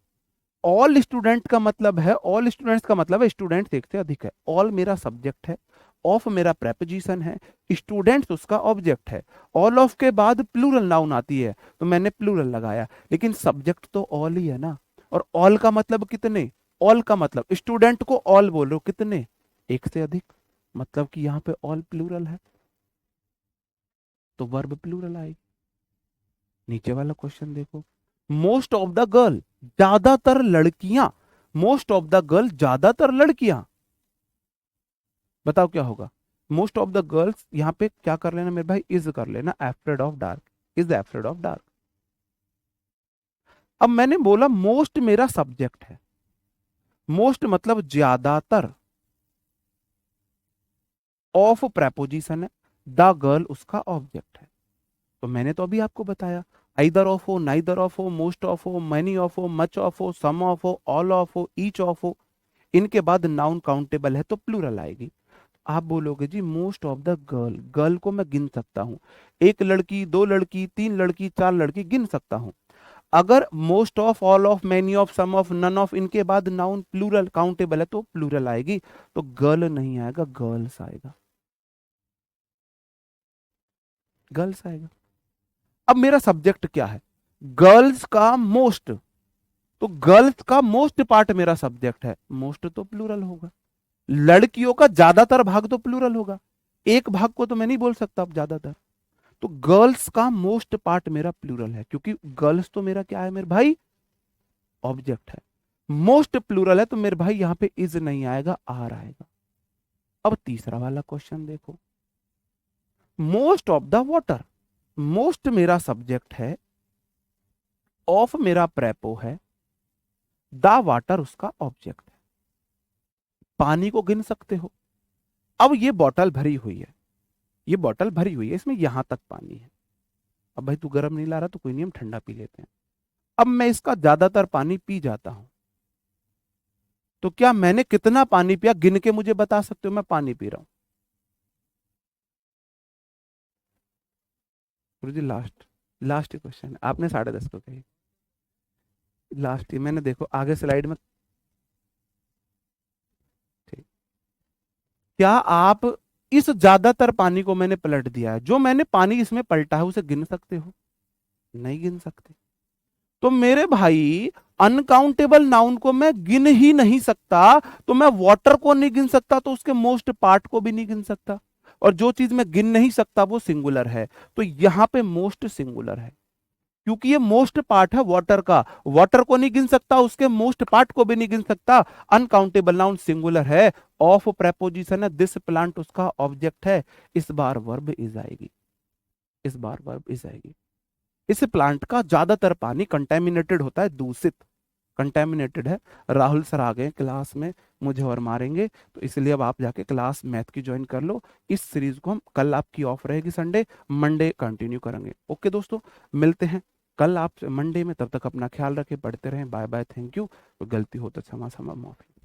ऑल स्टूडेंट का मतलब है, ऑल स्टूडेंट्स का मतलब है स्टूडेंट्स एक से अधिक है। ऑल मेरा सब्जेक्ट है, ऑफ मेरा प्रेपोजिशन है, स्टूडेंट्स उसका ऑब्जेक्ट है। ऑल ऑफ के बाद प्लूरल नाउन आती है तो मैंने प्लूरल लगाया, लेकिन सब्जेक्ट तो ऑल ही है ना। और ऑल का मतलब कितने, ऑल का मतलब स्टूडेंट को ऑल बोल रहे हो, कितने, एक से अधिक, मतलब कि यहां पे ऑल प्लूरल है तो वर्ब प्लूरल आएगी। नीचे वाला क्वेश्चन देखो, मोस्ट ऑफ द गर्ल, ज्यादातर लड़कियां, मोस्ट ऑफ द गर्ल ज्यादातर लड़कियां, बताओ क्या होगा। मोस्ट ऑफ द गर्ल्स, यहां पे क्या कर लेना मेरे भाई, इज कर लेना, afraid of dark, is afraid of dark. अब मैंने बोला मोस्ट मेरा सब्जेक्ट है, मोस्ट मतलब ज्यादातर, ऑफ प्रेपोजिशन है, द गर्ल उसका ऑब्जेक्ट है। तो मैंने तो अभी आपको बताया, आइदर ऑफ हो, नाइदर ऑफ हो, मोस्ट ऑफ हो, मैनी ऑफ हो, मच ऑफ हो, सम ऑफ हो, ऑल ऑफ हो, ईच ऑफ हो, इनके बाद नाउन काउंटेबल है तो प्लूरल आएगी। आप बोलोगे जी most of the girl, girl को मैं गिन सकता हूं, एक लड़की, दो लड़की, तीन लड़की, चार लड़की गिन सकता हूं। अगर most of, all of, many of, some of, none of, इनके बाद नाउन प्लूरल काउंटेबल है तो प्लूरल आएगी, तो गर्ल नहीं आएगा, गर्ल्स आएगा, गर्ल्स आएगा। अब मेरा सब्जेक्ट क्या है, गर्ल्स का मोस्ट, तो गर्ल्स का मोस्ट पार्ट मेरा सब्जेक्ट है, मोस्ट तो प्लूरल होगा। लड़कियों का ज्यादातर भाग तो प्लूरल होगा, एक भाग को तो मैं नहीं बोल सकता अब ज्यादातर। तो गर्ल्स का मोस्ट पार्ट मेरा प्लूरल है, क्योंकि गर्ल्स तो मेरा क्या है मेरे भाई, ऑब्जेक्ट है। मोस्ट प्लूरल है तो मेरे भाई यहां पे इज नहीं आएगा, आर आएगा। अब तीसरा वाला क्वेश्चन देखो, most of the water, most मेरा सब्जेक्ट है, ऑफ मेरा प्रेपो है, द वाटर उसका ऑब्जेक्ट है। पानी को गिन सकते हो, अब ये बॉटल भरी हुई है, ये बॉटल भरी हुई है, इसमें यहां तक पानी है। अब भाई तू गर्म नहीं ला रहा तो कोई नहीं, हम ठंडा पी लेते हैं। अब मैं इसका ज्यादातर पानी पी जाता हूं, तो क्या मैंने कितना पानी पिया गिन के मुझे बता सकते हो, मैं पानी पी रहा हूं? गुरुजी लास्ट, लास्ट क्वेश्चन आपने 10:30 को कही, लास्ट ही मैंने, देखो आगे स्लाइड में। ठीक, क्या आप इस ज्यादातर पानी को मैंने पलट दिया है, जो मैंने पानी इसमें पलटा है उसे गिन सकते हो? नहीं गिन सकते। तो मेरे भाई अनकाउंटेबल नाउन को मैं गिन ही नहीं सकता, तो मैं वाटर को नहीं गिन सकता तो उसके मोस्ट पार्ट को भी नहीं गिन सकता, और जो चीज मैं गिन नहीं सकता वो सिंगुलर है, तो यहां पे मोस्ट सिंगुलर है, क्योंकि ये मोस्ट पार्ट है वाटर का, वाटर को नहीं गिन सकता, उसके मोस्ट पार्ट को भी नहीं गिन सकता। अनकाउंटेबल नाउन सिंगुलर है, ऑफ प्रेपोजिशन है, दिस प्लांट उसका ऑब्जेक्ट है, इस बार वर्ब इज आएगी, इस बार वर्ब इज आएगी। इस प्लांट का ज्यादातर पानी कंटेमिनेटेड होता है, दूषित, कंटेमिनेटेड है। राहुल सर आ गए क्लास में, मुझे और मारेंगे, तो इसलिए अब आप जाके क्लास मैथ की ज्वाइन कर लो। इस सीरीज को हम कल, आपकी ऑफ रहेगी संडे, मंडे कंटिन्यू करेंगे। ओके दोस्तों, मिलते हैं कल आप मंडे में, तब तक अपना ख्याल रखें, पढ़ते रहें। Bye bye, thank you. गलती हो तो क्षमा क्षमा माफी।